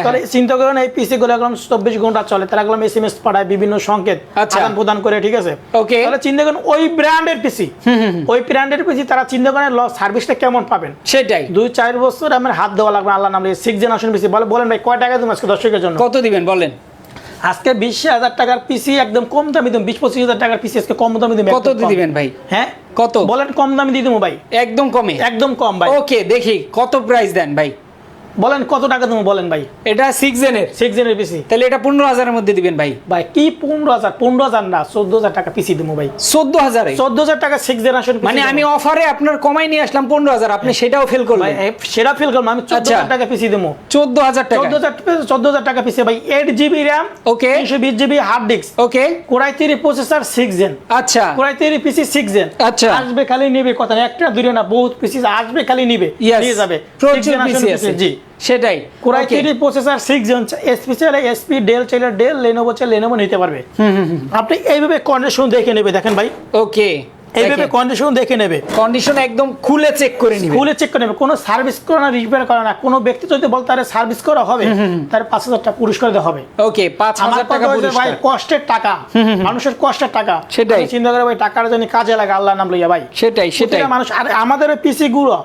তাহলে চিন্তা করেন, এই পিসি গুলো এখন 24 ঘন্টা চলে, তারা গেলাম এসএমএস পাঠায়, বিভিন্ন সংকেত আদান প্রদান করে। ঠিক আছে, ওকে, তাহলে চিন্তা করেন ওই ব্র্যান্ডের পিসি, তারা চিন্তা করেন সার্ভিসটা কেমন পাবেন। সেটাই। 2-4 বছর আমার হাত দেওয়া লাগবে, আল্লাহ নাম। 6 জেনারেশন পিসি বলেন ভাই, কয় টাকা দেবেন আজকে দর্শকের জন্য? কত দিবেন বলেন? আজকে 20,000 টাকার পিসি একদম কম দামি দিবেন। 20-25,000 টাকার পিসি আজকে কম দামি দিবেন। কত দিবেন ভাই? হ্যাঁ কত বলেন? কম দামি দিয়ে দেবো ভাই, একদম কমে, একদম কম ভাই। ওকে, দেখি কত প্রাইস দেন ভাই, বলেন কত টাকা দেবো বলেন ভাই? এটা 6 জেনের পিসি, তাহলে এটা 15,000 এর মধ্যে দিবেন ভাই। ভাই কি 15,000 না, 14,000 টাকা পিসি দেবো ভাই। 14,000? 14,000 টাকা 6 জেনারেশন। মানে আমি অফারে আপনার কমাই নিয়ে আসলাম 15,000, আপনি সেটাও ফেল করলেন। সেটা ফেল করলাম আমি। 14,000 টাকা পিসি দেবো। 14,000 টাকা? 14,000 টাকা পিসি ভাই। 8GB RAM, ওকে, 220GB হার্ড ডিস্ক, ওকে, কোরাই 3 প্রসেসর 6 জেন। আচ্ছা, কোরাই 3 পিসি 6 জেন। আচ্ছা, আসবে খালি নিবে, কথা না একটা দুইটা না, বহুত পিসি আসবে, খালি নিবে, নিয়ে যাবে। প্রচুর পিসি আছে। জি সেটাই। কোরাই 3 প্রসেসর 6 জেন, এসপি চাইলে এসপি, ডেল চাইলে ডেল, লেনোভো চাইলে লেনোভো নিতে পারবে। আপনি এইভাবে কন্ডিশন দেখে নেবে, দেখেন ভাই, ওকে, এইভাবে কন্ডিশন দেখে নেবে, কন্ডিশন একদম খুলে চেক করে নিবে, খুলে চেক করে নেবে। কোনো সার্ভিস করে না, রিপেয়ার করে না। কোনো ব্যক্তি যদি বলতে আরে সার্ভিস করা হবে, তার 5,000 টাকা পুরস্কার দেওয়া হবে। ওকে, 5,000 টাকা পুরস্কার। ভাই কষ্টের টাকা, মানুষের কষ্টের টাকা, সেটাই চিন্তা করে ভাই, টাকার জন্য কাজে লাগে, আল্লাহ নাম লইয়া ভাই। সেটাই মানুষ। আর আমাদের পিসি গুলো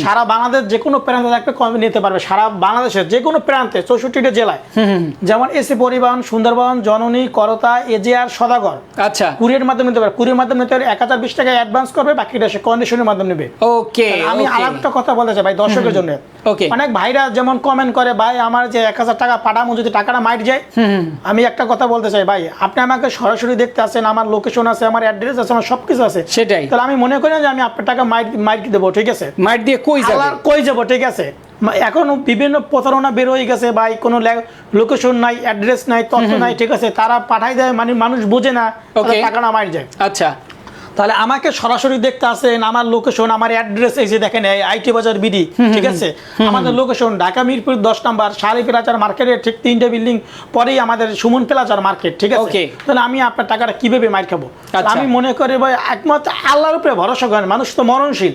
সারা বাংলাদেশ যে কোনো প্রান্তে থাকবে, কমে নিতে পারবে। সারা বাংলাদেশের যে কোনো প্রান্তে, 64টা জেলায়, যেমন এসি পরিবহন, সুন্দরবন, জননী, করতা, এজিআর, সদাগর। আচ্ছা, কুরিয়ার মাধ্যমে নিতে পারবে। কুরিয়ার মাধ্যমে নিতে 1,020 টাকা অ্যাডভান্স করবে, বাকিটা সে কন্ডিশনের মাধ্যমে নেবে। ওকে, আমি আরেকটা কথা বলতে চাই ভাই দর্শকের জন্য। ওকে, অনেক ভাইরা যেমন কমেন্ট করে, ভাই আমার যে 1,000 টাকা পাঠামো, যদি টাকাটা মাইট যায়। আমি একটা কথা বলতে চাই ভাই, আপনি আমাকে সরাসরি দেখতে আসেন, আমার লোকেশন আছে, আমার অ্যাড্রেস আছে, আমার সবকিছু আছে। সেটাই। তাহলে আমি মনে করি না যে আমি আপনার টাকা মাইট দেবো। ঠিক আছে, মাইট দিয়ে কই যাবো? ঠিক আছে, এখন বিভিন্ন প্রতারণা বের হয়ে গেছে ভাই, কোনো লোকেশন নাই, অ্যাড্রেস নাই, তথ্য নাই। ঠিক আছে, তারা পাঠাই দেয়, মানে মানুষ বোঝে না, টাকাটা মাইট যায়। আচ্ছা, তাহলে আমাকে সরাসরি দেখতে আসেন, আমার লোকেশন, আমার অ্যাড্রেস এই যে দেখেন, আইটি বাজার বিডি। ঠিক আছে, আমাদের লোকেশন ঢাকা মিরপুর 10 নম্বর শালি প্লাজার মার্কেটের ঠিক 3টে বিল্ডিং পরেই আমাদের সুমন প্লাজার মার্কেট। ঠিক আছে, তাহলে আমি আপনার টাকাটা কিভাবে মার খাবো? আমি মনে করি ভাই, একমাত্র আল্লাহর উপরে ভরসা করেন, মানুষ তো মরণশীল।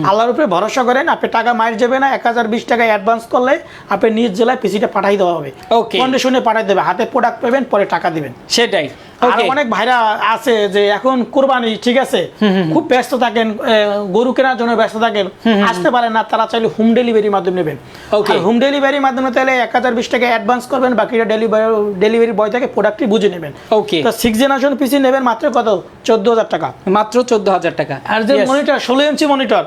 আল্লাহর উপরে ভরসা করেন, আপনি টাকা মার যাবে না। 1,020 টাকা অ্যাডভান্স করলে আপনি নিজ জেলায় পিসিটা পাঠাই দেওয়া হবে, কন্ডিশনে পাঠাই দেবে, হাতে প্রোডাক্ট পাবেন, পরে টাকা দিবেন। সেটাই। আর অনেক ভাইরা আছে যে এখন কুরবানি, ঠিক আছে, খুব ব্যস্ত থাকেন, গরু কেনার জন্য ব্যস্ত থাকেন, আসতে পারেন না, তারা চাইলে হোম ডেলিভারির মাধ্যমে নেবেন। হোম ডেলিভারির মাধ্যমে তাহলে 1,020 টাকা অ্যাডভান্স করবেন, বাকিটা ডেলিভারি বয় থেকে প্রোডাক্টটি বুঝে নেবেন। ওকে, তো 6 জেনারেশন পিসি নেবেন মাত্র কত? 14,000 টাকা, মাত্র 14,000 টাকা। আর যে monitor 16 inch monitor,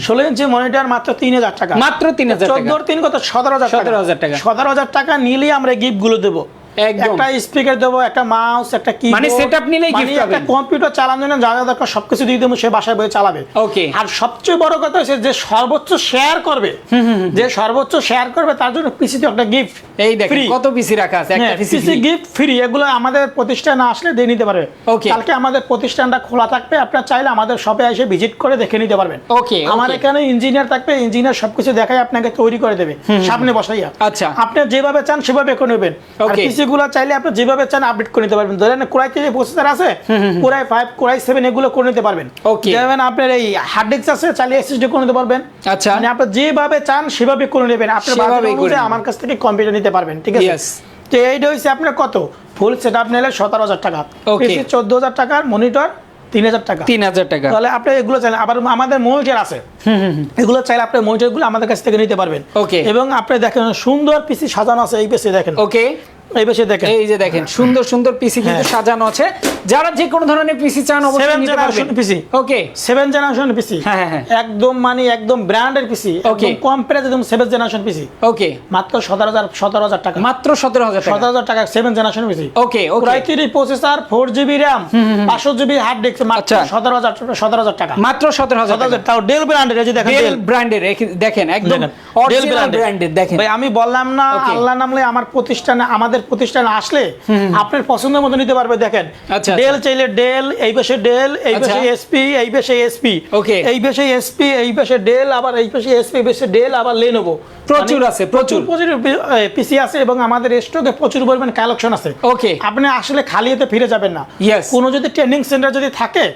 16 inch monitor মাত্র 3,000 টাকা, মাত্র 3,000 টাকা। 14 3 কত? 17,000 টাকা। 17,000 টাকা নিলেই আমরা গিফট গুলো দেবো। একদম। একটা স্পিকার দেবো, একটা মাউস, একটা কিবোর্ড, মানে setup নিলেই gift একটা পাবেন। কম্পিউটার চালানোর জন্য যা যা দরকার সবকিছু দিয়ে দেবো, সে বাসায় বসে চালাবে। ওকে। আর সবচেয়ে বড় কথা হচ্ছে যে সর্বোচ্চ শেয়ার করবে, যে সর্বোচ্চ শেয়ার করবে তার জন্য পিসিতে একটা গিফট। এই দেখেন কত পিসি রাখা আছে, একটা পিসি পিসি গিফট ফ্রি। এগুলো আমাদের প্রতিষ্ঠানে আসলে দিয়ে নিতে পারবে। Okay. কালকে আমাদের প্রতিষ্ঠানটা খোলা থাকবে, আপনারা চাইলে আমাদের শপে এসে ভিজিট করে দেখে নিতে পারবেন। Okay, আমার okay. এখানে ইঞ্জিনিয়ার থাকবে, ইঞ্জিনিয়ার সবকিছু দেখাই আপনাকে তৈরি করে দেবে সামনে বসাইয়া। আচ্ছা। আপনি যেভাবে চান সেভাবে করে নেবেন। আর Okay. পিসি গুলো চাইলে আপনি যেভাবে চান আপডেট করে নিতে পারবেন। ধরেন কোরাই 3 প্রসেসর আছে, কোরাই 5, কোরাই 7 এগুলো করে নিতে পারবেন। Okay. যেমন আপনার এই হার্ড ডিস্ক আছে, চাইলে এসএসডি করে নিতে পারবেন। আচ্ছা। মানে আপনি যেভাবে চান সেভাবে করে নেবেন। আপনি সেভাবেই বাজেট করে অনুযায়ী নেবেন। আমার কাছ থেকে কম্পিউটার নিতে পারবেন, ঠিক আছে? Yes. তো এইটা হচ্ছে আপনার কত, ফুল সেটআপ নিলে 17,000 টাকা, Okay. পিসি 14,000 টাকার, মনিটর 3,000 টাকা। 3,000 টাকা। তাহলে আপনি এগুলো চাইলে আবার আমাদের মনিটর আছে, এগুলো চাইলে আপনি মনিটর গুলো আমাদের কাছ থেকে নিতে পারবেন। Okay. এবং আপনি দেখেন সুন্দর পিসি সাজানো আছে, এই পিসি দেখেন, ওকে। এই পিসি দেখেন, এই যে দেখেন সুন্দর সুন্দর পিসি কিন্তু হ্যাঁ। সাজানো আছে। যারা যে কোনো ধরনের পিসি চান অবশ্যই 7 নিতে পারবেন। জেনারেশন পিসি, ওকে। 7 জেনারেশন পিসি, হ্যাঁ, হ্যাঁ। একদম মানে একদম ব্র্যান্ডের পিসি, Okay. একদম কম প্রাইস, একদম 7 জেনারেশন পিসি, ওকে। মাত্র 17,000 টাকা, মাত্র 17,000 টাকা। 17,000 টাকা 7 generation PC. Okay okay. Core i 3 processor, 4GB RAM, 500GB hard disk, মাত্র আচ্ছা। 17,000 টাকা। মাত্র 17,000 টাকা। 17,000 তাও ডেল ব্র্যান্ডের, এই যে দেখেন ডেল ডেল ব্র্যান্ডের দেখেন একদম দেখেন, অরিজিনাল ব্র্যান্ডের দেখেন। ভাই আমি বললাম না, Okay. আল্লাহ নামলে আমার প্রতিষ্ঠানে, আমাদের প্রতিষ্ঠানে আসলে আপনার পছন্দের মতো নিতে পারবে। দেখেন আচ্ছা, ডেল চাইলে ডেল, এই পাশে ডেল, এই আচ্ছা। পাশে এসপি, এই পাশে এসপি, Okay. এই পাশে এসপি, এই পাশে ডেল, আবার এই পাশে এসপি, এই পাশে ডেল, আবার লেনোভো। প্রচুর আছে, প্রচুর। পিসি আছে এবং আমাদের স্টকে প্রচুর পরিমাণ কালেকশন আছে। Okay. আপনি আসলে খালি হাতে ফিরে যাবেন না। Yes. কোনো যদি ট্রেনিং সেন্টার যদি থাকে,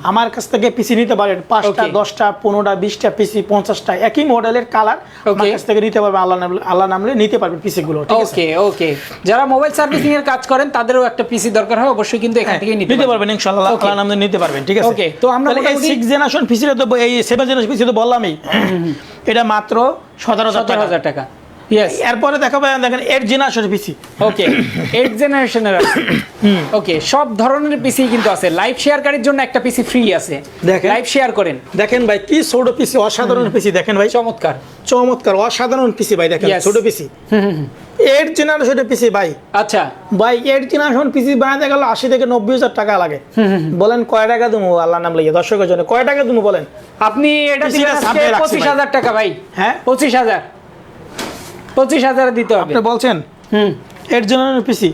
আমার কাছ থেকে পিসি নিতে পারেন, 5টা, Okay. 10টা, 15টা, 20টা পিসি, 50টা একই মডেলের কালার আমার Okay. কাছ থেকে নিতে পারবেন। আল্লাহ নামলে নিতে পারবেন পিসি গুলো, ঠিক আছে? ওকে ওকে। যারা মোবাইল সার্ভিসিং এর কাজ করেন তাদেরও একটা পিসি দরকার হয়, অবশ্যই কিন্তু এখান থেকে নিতে পারবেন ইনশাআল্লাহ, Okay. আল্লাহ নামলে নিতে পারবেন, ঠিক আছে? Okay, তো আমরা তাহলে এই মোটামুটি- 6 জেনারেশন পিসিটা তো, এই 7 জেনারেশন পিসি তো বললামই, এটা মাত্র 17,000 টাকা। 17,000 টাকা। ইয়েস। এরপরে দেখাবো, দেখেন 8 জেনারেশন পিসি। ওকে। 8 জেনারেশনের আছে। ওকে, সব ধরনের পিসি কিন্তু আছে। লাইভ শেয়ারকারীর জন্য একটা পিসি ফ্রি আছে। দেখেন। লাইভ শেয়ার করেন। দেখেন ভাই কি ছোট পিসি, অসাধারণ পিসি, দেখেন ভাই চমৎকার। চমৎকার অসাধারণ পিসি ভাই, দেখেন Yes. ছোট পিসি, 8 জেনারেশনের পিসি ভাই। আচ্ছা। ভাই 8 জেনারেশন পিসি বানাতে গেলে 80 থেকে 90,000 টাকা লাগে। বলেন কয় টাকা দেবো আল্লাহ নাম লিয়ে দর্শকের জন্য, কয় টাকা দেবো বলেন? আপনি এটা পিসিটা দিবেন আজকে সামনে রাখছি 25,000 টাকা ভাই। হ্যাঁ 25,000 দিতে হবে। আপনি বলছেন 8 জেনারেশন পিসি,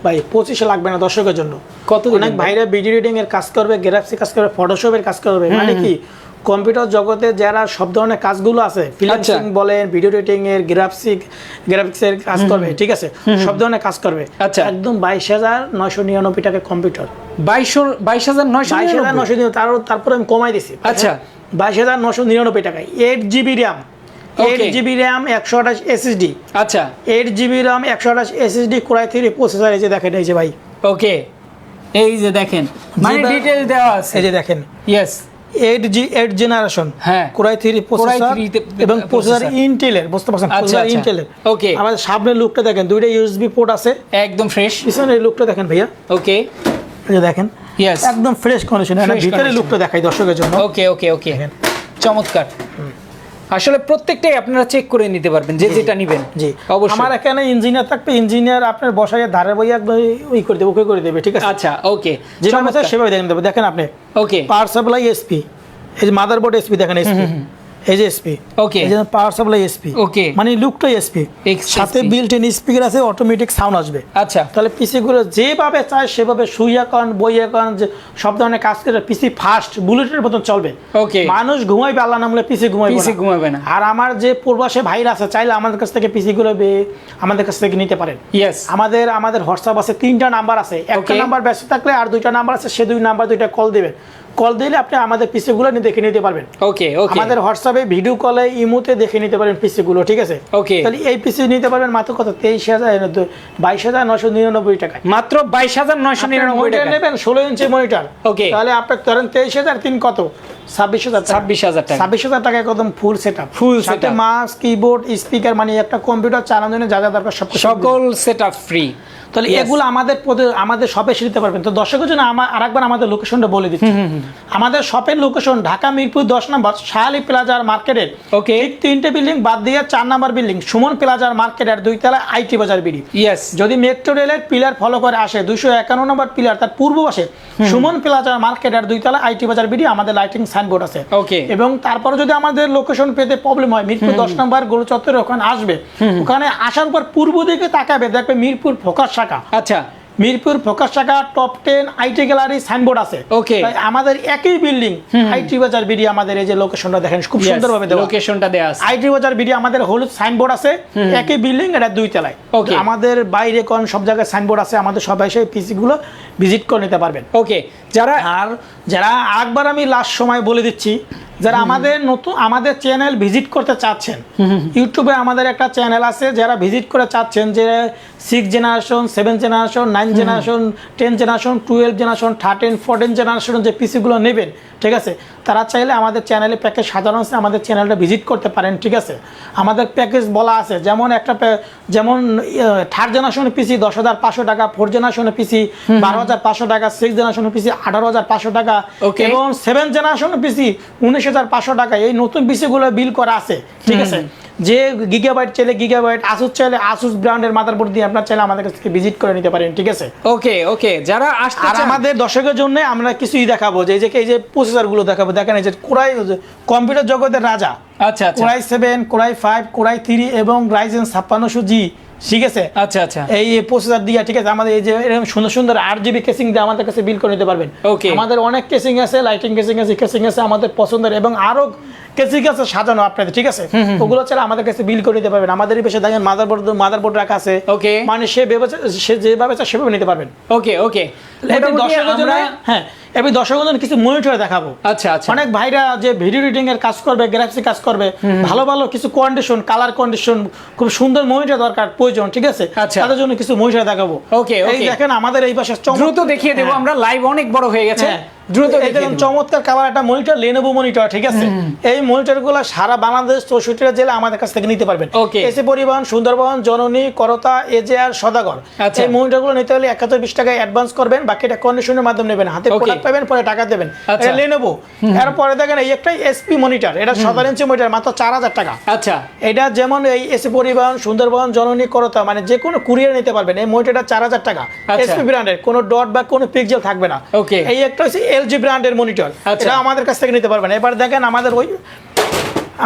ভাই 25 লাগবে না দর্শকের জন্য। কত দিবেন অনেক ভাই? ভাইরা ভিডিও এডিটিং এর কাজ করবে, গ্রাফিক্স কাজ করবে, ফটোশপের কাজ করবে, মানে কি কম্পিউটার জগতে যারা সব ধরনের কাজগুলো আছে, ফ্রিল্যান্সিং বলেন, ভিডিও এডিটিং এর, গ্রাফিক্স এর কাজ করবে, ঠিক আছে? সব ধরনের কাজ করবে। আচ্ছা। একদম 22,999 টাকা কম্পিউটার, 22,999। তারপরে আমি কমাই দিছি। আচ্ছা। 22,999 টাকায় 8GB RAM, 8GB RAM, 128 SSD, আচ্ছা। 8GB RAM, 128 SSD, core i 3 processor, এই যে দেখেন, এই যে ভাই, ওকে। এই যে দেখেন, মানে যেটা- ডিটেইল দেওয়া আছে। এই যে দেখেন ইয়েস। 8 জেনারেশন, হ্যাঁ। কোরাই 3 প্রসেসর 3 তে এবং প্রসেসর processor। ইন্টেলের, বুঝতে পারছেন? আচ্ছা, প্রসেসর আচ্ছা। ইন্টেলের। Okay. আমাদের সামনের লুকটা দেখেন, দুইটা USB পোর্ট আছে, একদম ফ্রেশ। পিছনের লুকটা দেখেন ভাইয়া, ওকে। এই যে দেখেন, ইয়েস। একদম ফ্রেশ কন্ডিশন। Fresh ভিতরে condition। লুকটা দেখাই দর্শকের জন্য। ওকে ওকে ওকে। চমৎকার। আসলে প্রত্যেকটাই আপনারা চেক করে নিতে পারবেন যে যেটা নেবেন। জি অবশ্যই। আমার এখানে ইঞ্জিনিয়ার থাকবে, ইঞ্জিনিয়ার আপনার বসায় ধারে বই একদম ওই করে দেবে, ওকে করে দেবে, ঠিক আছে? আচ্ছা ওকে। যেভাবে আছে সেভাবে দেখেন দেবে। দেখেন আপনি ওকে পাওয়ার সাপ্লাই এসপি, এই যে মাদারবোর্ড এসপি, দেখেন এসপি, এই যে এসপি, Okay. এই যে পাওয়ার সাপ্লাই এসপি, Okay. মানে লুকটা এসপি, XSP সাথে বিল্ট ইন স্পিকার আছে, অটোমেটিক সাউন্ড আসবে। আচ্ছা। তাহলে পিসি গুলো যেভাবে চায় সেভাবে শুইয়া কন, বইয়া কন, যে সব ধরনের কাজ করে পিসি ফাস্ট বুলেটের মতন চলবে। Okay. মানুষ ঘুমাইবে আল্লাহ নামলে, পিসি PC ঘুমাবে না। আর আমার যে পূর্বাসে ভাইরা আছে, চাইলে আমাদের কাছ থেকে পিসি গুলো আমাদের কাছ থেকে নিতে পারেন। ইয়েস। আমাদের হোয়াটসঅ্যাপ আছে, 3টা নাম্বার আছে, একটা Okay. নাম্বার ব্যস্ত থাকলে আর 2টা নাম্বার আছে, সে 2 নাম্বার 2টা কল দিবেন। কল দিলে আপনি আমাদের পিসি গুলো দেখে নিতে পারবেন। ওকে ওকে। আমাদের হোয়াটসঅ্যাপে ভিডিও কলে, ইমোতে দেখে নিতে পারেন পিসি গুলো, ঠিক আছে? Okay. তাহলে এই পিসি নিতে পারবেন মাত্র কত, 22,999 টাকায়। মাত্র 22,999 মনিটর টাকা। নেবেন 16 ইঞ্চি মনিটর, Okay. তাহলে আপনার ধরেন 23,000, 3 কত, 26,000 টাকা। 26,000 টাকা। 26,000 টাকা একদম ফুল সেটআপ, Full সাথে setup। মাউস, কিবোর্ড, স্পিকার, মানে একটা কম্পিউটার চালানোর জন্য যা যা দরকার সব কিছু। সকল সেটআপ ফ্রি। তাহলে এগুলো আমাদের শপে এসে নিতে পারবেন। তো দর্শকের জন্য আরেকবার আমাদের লোকেশনটা বলে দিচ্ছি। আমাদের শপের লোকেশন ঢাকা মিরপুর 10 নম্বর শাহালি প্লাজার মার্কেটের ওকে ঠিক 3টে বিল্ডিং বাদ দিয়ে 4 নম্বর বিল্ডিং সুমন প্লাজার মার্কেটের 2 তলা আইটি বাজার বিডি। ইয়েস, যদি মেট্রো রেলের পিলার ফলো করে আসে 251 নম্বর পিলার তার পূর্ব পাশে সুমন প্লাজার মার্কেটের 2 তলা আইটি বাজার বিডি আমাদের লাইটিং সাইনবোর্ড আছে। ওকে, এবং তারপরে যদি আমাদের লোকেশন পেতে প্রবলেম হয় মিরপুর 10 নম্বর গোল চত্বরে ওখানে আসবে, ওখানে আসার পর পূর্ব দিকে তাকাবে দেখবে মিরপুর ফোকাস শাখা। আচ্ছা, মিরপুর ফোকাস শাখা টপ 10 আইটি গ্যালারি সাইনবোর্ড আছে। ওকে, তাই আমাদের একই বিল্ডিং আইটি বাজার বিডি আমাদের এই যে লোকেশনটা দেখেন খুব সুন্দরভাবে দেওয়া, লোকেশনটা দেয়া আছে। আইটি বাজার বিডি আমাদের হলুদ সাইনবোর্ড আছে, একই বিল্ডিং, এটা 2 তলায়। ওকে, আমাদের বাইরে কোন সব জায়গায় সাইনবোর্ড আছে, আমাদের সবাই সেই পিসি গুলো ভিজিট করে নিতে পারবেন। ওকে, যারা একবার আমি লাস্ট সময় বলে দিচ্ছি, যারা আমাদের চ্যানেল ভিজিট করতে চাচ্ছেন, ইউটিউবে আমাদের একটা চ্যানেল আছে, যারা ভিজিট করে চাচ্ছেন যে 6 generation 7 generation 9 generation 10 generation 12 generation 13 14 generation যে পিসিগুলো নেবেন, ঠিক আছে, তারা চাইলে আমাদের চ্যানেলে প্যাকেজ সাজানো আছে, আমাদের চ্যানেলটা ভিজিট করতে পারেন। ঠিক আছে, আমাদের প্যাকেজ বলা আছে, যেমন যেমন 3rd জেনারেশনের পিসি 10,500 টাকা, 4th জেনারেশনের পিসি 12,500 টাকা, 6th জেনারেশনের পিসি 18,500 টাকা এবং 7th জেনারেশনের পিসি 19,500 টাকা। এই নতুন পিসিগুলো বিল করা আছে। ঠিক আছে, যে গিগাবাইট চাইলে গিগাবাইট, আসুস চাইলে আসুস ব্র্যান্ডের মাদারবোর্ড দিয়ে আপনার চাইলে আমাদের কাছ থেকে ভিজিট করে নিতে পারেন। ঠিক আছে, ওকে ওকে, যারা আসতে আর আমাদের দর্শকের জন্য আমরা কিছুই দেখাবো, যে এই যে প্রসেসরগুলো দেখাবো, দেখেন এই যে কোরাই কম্পিউটার জগতের রাজা। আচ্ছা আচ্ছা, কোরাই 7, কোরাই 5, কোরাই 3 এবং রাইজেন 5600G। ঠিক আছে, আচ্ছা আচ্ছা, এই প্রসেসর দিয়ে, ঠিক আছে, আমাদের এই যে এরকম সুন্দর সুন্দর 8GB কেসিং দিয়ে আমাদের কাছে বিল করে নিতে পারবেন। ওকে, আমাদের অনেক কেসিং আছে, লাইটিং কেসিং আছে আমাদের পছন্দের, এবং আরো কেসিং আছে সাজানো আপনাদের। ঠিক আছে, ওগুলো চাইলে আমাদের কাছে বিল করে নিতে পারবেন। আমাদের এই পাশে দেখেন মাদারবোর্ড রাখা আছে। ওকে, মানে সে যেভাবে চায় সেভাবে নিতে পারবেন। ওকে ওকে, হ্যাঁ, এবার দর্শকদের জন্য কিছু মনিটর দেখাবো। আচ্ছা আচ্ছা, অনেক ভাইরা যে ভিডিও এডিটিং এর কাজ করবে, গ্রাফিক্স কাজ করবে, ভালো ভালো কিছু কন্ডিশন, কালার কন্ডিশন, খুব সুন্দর মনিটর দরকার প্রয়োজন। ঠিক আছে, তাদের জন্য কিছু মনিটর দেখাবো। ওকে, এই দেখেন আমাদের এই পাশে দ্রুত দেখিয়ে দেবো, আমরা লাইভ অনেক বড় হয়ে গেছে, দ্রুত দেখুন চমৎকার কালার একটা মনিটর, লেনোভো মনিটর। ঠিক আছে, এই মনিটরগুলো সারা বাংলাদেশ 64টা জেলা আমাদের কাছ থেকে নিতে পারবেন। এসি পরিবহন, সুন্দরবন, জননী, করতা, এজেআর, সদাগর। এই মনিটরগুলো নিতে হলে 1020 টাকা অ্যাডভান্স করবেন, বাকিটা কন্ডিশনের মাধ্যমে নেবেন, হাতে প্রোডাক্ট পাবেন, পরে টাকা দেবেন। এটা লেনোভো। এরপরে দেখেন এই একটা এসপি মনিটর, এটা 17 ইঞ্চি মনিটর, মাত্র 4000 টাকা। আচ্ছা, এটা যেমন এই এসি পরিবহন, সুন্দরবন, জননী, করতা, মানে যে কোনো কুরিয়ার নিতে পারবেন। এই মনিটরটা 4000 টাকা, এসপি ব্র্যান্ডের, কোনো ডট বা কোনো পিক্সেল থাকবে না। এই একটা হচ্ছে এলজি ব্র্যান্ডের মনিটর, এটা আমাদের কাছ থেকে নিতে পারবেন। এবার দেখেন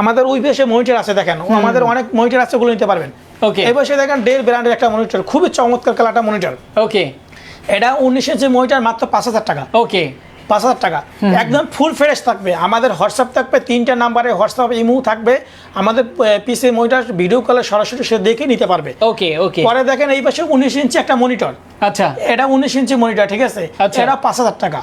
আমাদের ওই পাশে মনিটর আছে, দেখেন আমাদের অনেক মনিটর আছে, ওগুলো নিতে পারবেন। ওকে, এই পাশে দেখেন ডেল ব্র্যান্ডের একটা মনিটর, খুবই চমৎকার কালারটা মনিটর। ওকে, এটা 19 ইঞ্চি মনিটর, মাত্র 5000 টাকা। ওকে, 5000 টাকা, একদম ফুল ফ্রেশ থাকবে। আমাদের হোয়াটসঅ্যাপ থাকবে 3টা নাম্বারে, হোয়াটসঅ্যাপ ইমো থাকবে। আমাদের পিসি মনিটর ভিডিও কলে সরাসরি সে দেখে নিতে পারবে। ওকে ওকে, পরে দেখেন এই পাশে 19 ইঞ্চি একটা মনিটর। আচ্ছা, এটা 19 ইঞ্চি মনিটর। ঠিক আছে, এটা 5000 টাকা।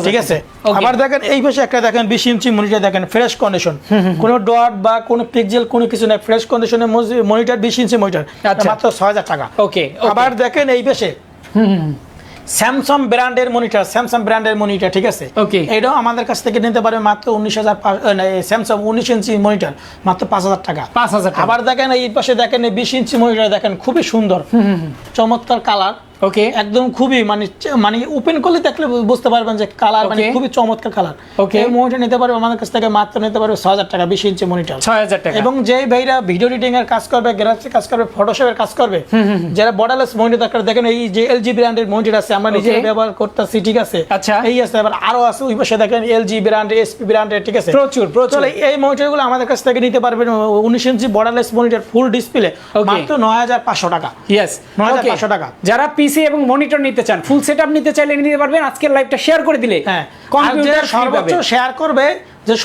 ঠিক আছে, আবার দেখেন এই পাশে একটা দেখেন 20 ইঞ্চি মনিটর, দেখেন ফ্রেশ কন্ডিশন, কোনো ডট বা কোনো পিক্সেল কোনো কিছু নাই, ফ্রেশ কন্ডিশনের মনিটর, 20 ইঞ্চি মনিটর, মাত্র 6000 টাকা। ওকে, আবার দেখেন এই পাশে স্যামসাং ব্র্যান্ডের মনিটর। ঠিক আছে, এটাও আমাদের কাছ থেকে নিতে পারবে মাত্র 19,000। স্যামসাং 19 ইঞ্চি মনিটর, মাত্র 5000 টাকা। আবার দেখেন এই পাশে দেখেন 20 ইঞ্চি মনিটর, দেখেন খুবই সুন্দর, চমৎকার কালার। ওকে, একদম খুবই মানে ওপেন করলে দেখলে বুঝতে পারবেন যে কালার মানে খুবই চমৎকার কালার। ওকে, এই মনিটর নিতে পারবে আমাদের কাছ থেকে মাত্র নিতে পারবে 6000 টাকা, 20 ইঞ্চি মনিটর 6000 টাকা। এবং যেই ভাইরা ভিডিও এডিটিং এর কাজ করবে, গ্রাফিক্স কাজ করবে, ফটোশপের কাজ করবে, যারা বর্ডারলেস মনিটর দরকার, দেখেন এই যে এলজি ব্র্যান্ডের মনিটর আছে, আমরা নিজে ব্যবহার করতেছি। ঠিক আছে, আচ্ছা, এই আছে, আবার আরো আছে ওই পাশে দেখেন এলজি ব্র্যান্ড, এসপি ব্র্যান্ডের। ঠিক আছে, প্রচুর এই মনিটরগুলো আমাদের কাছ থেকে নিতে পারবেন 19 ইঞ্চি বর্ডারলেস মনিটর, ফুল ডিসপ্লে, মাত্র 9500 টাকা। ইয়েস, 9500 টাকা। যারা পিসি এবং মনিটর নিতে চান, ফুল সেটআপ নিতে চাইলে নিতে পারবেন। আজকের লাইভটা শেয়ার করে দিলে কম্পিউটার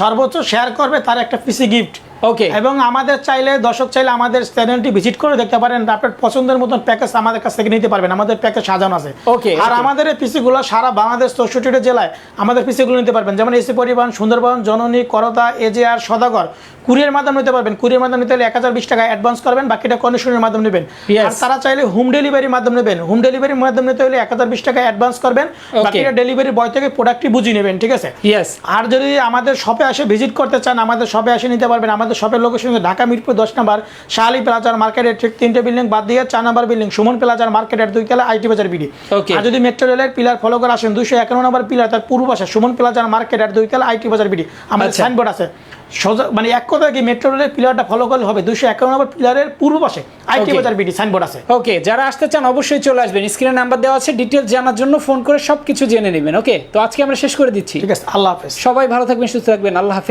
সর্বোচ্চ শেয়ার করবে তার একটা পিসি গিফট। ওকে, এবং আমাদের চাইলে দর্শক চাইলে আমাদের চ্যানেলটি ভিজিট করে দেখতে পারেন, আপনার পছন্দের মতন প্যাকেজ আমাদের কাছ থেকে নিতে পারবেন। আমাদের প্যাকেজ সাজানো আছে। ওকে, আর আমাদের এই পিসি গুলো সারা বাংলাদেশ 64টা জেলায় আমাদের পিসি গুলো নিতে পারবেন, যেমন এসি পরিবহন, সুন্দরবন, জননী, করতা, এজেআর, সদাগর। কুরিয়ার মাধ্যমে নিতে পারবেন। কুরিয়ার মাধ্যমে নিতে হলে 1020 টাকা অ্যাডভান্স করবেন, বাকিটা কন্ডিশনের মাধ্যমে নেবেন। আর তারা চাইলে হোম ডেলিভারির মাধ্যমে নেবেন। হোম ডেলিভারির মাধ্যমে নিতে হলে 1020 টাকা অ্যাডভান্স করবেন, বাকিটা ডেলিভারি বয় থেকে প্রোডাক্টটি বুঝিয়ে নেবেন। ঠিক আছে, আর যদি আমাদের শপে আসে ভিজিট করতে চান, আমাদের শপে এসে নিতে পারবেন। আমাদের আমাদের শপের লোকেশন ঢাকা মিরপুর 10 নম্বর শাহালি প্লাজার মার্কেটের ঠিক 3টে বিল্ডিং বাদ দিয়ে 4 নম্বর বিল্ডিং সুমন প্লাজার মার্কেটের 2 তলা আইটি বাজার বিডি। আর যদি মেট্রো রেলের পিলার ফলো করে আসেন 251 নম্বর পিলার তার পূর্ব পাশে সুমন প্লাজার মার্কেটের 2 তলা আইটি বাজার বিডি আমাদের সাইনবোর্ড আছে। সোজা মানে এক কথা কি মেট্রো রেলের পিলারটা ফলো করলে হবে 251 নম্বর পিলারের পূর্ব পাশে আইটি বাজার বিডি সাইনবোর্ড আছে। ওকে, যারা আসতে চান অবশ্যই চলে আসবেন, স্ক্রিনে নাম্বার দেওয়া আছে, ডিটেইলস জানার জন্য ফোন করে সবকিছু জেনে নেবেন। ওকে, তো আজকে আমরা শেষ করে দিচ্ছি। ঠিক আছে, আল্লাহ হাফেজ। সবাই ভালো থাকবেন, সুস্থ থাকবেন, আল্লাহ হাফেজ।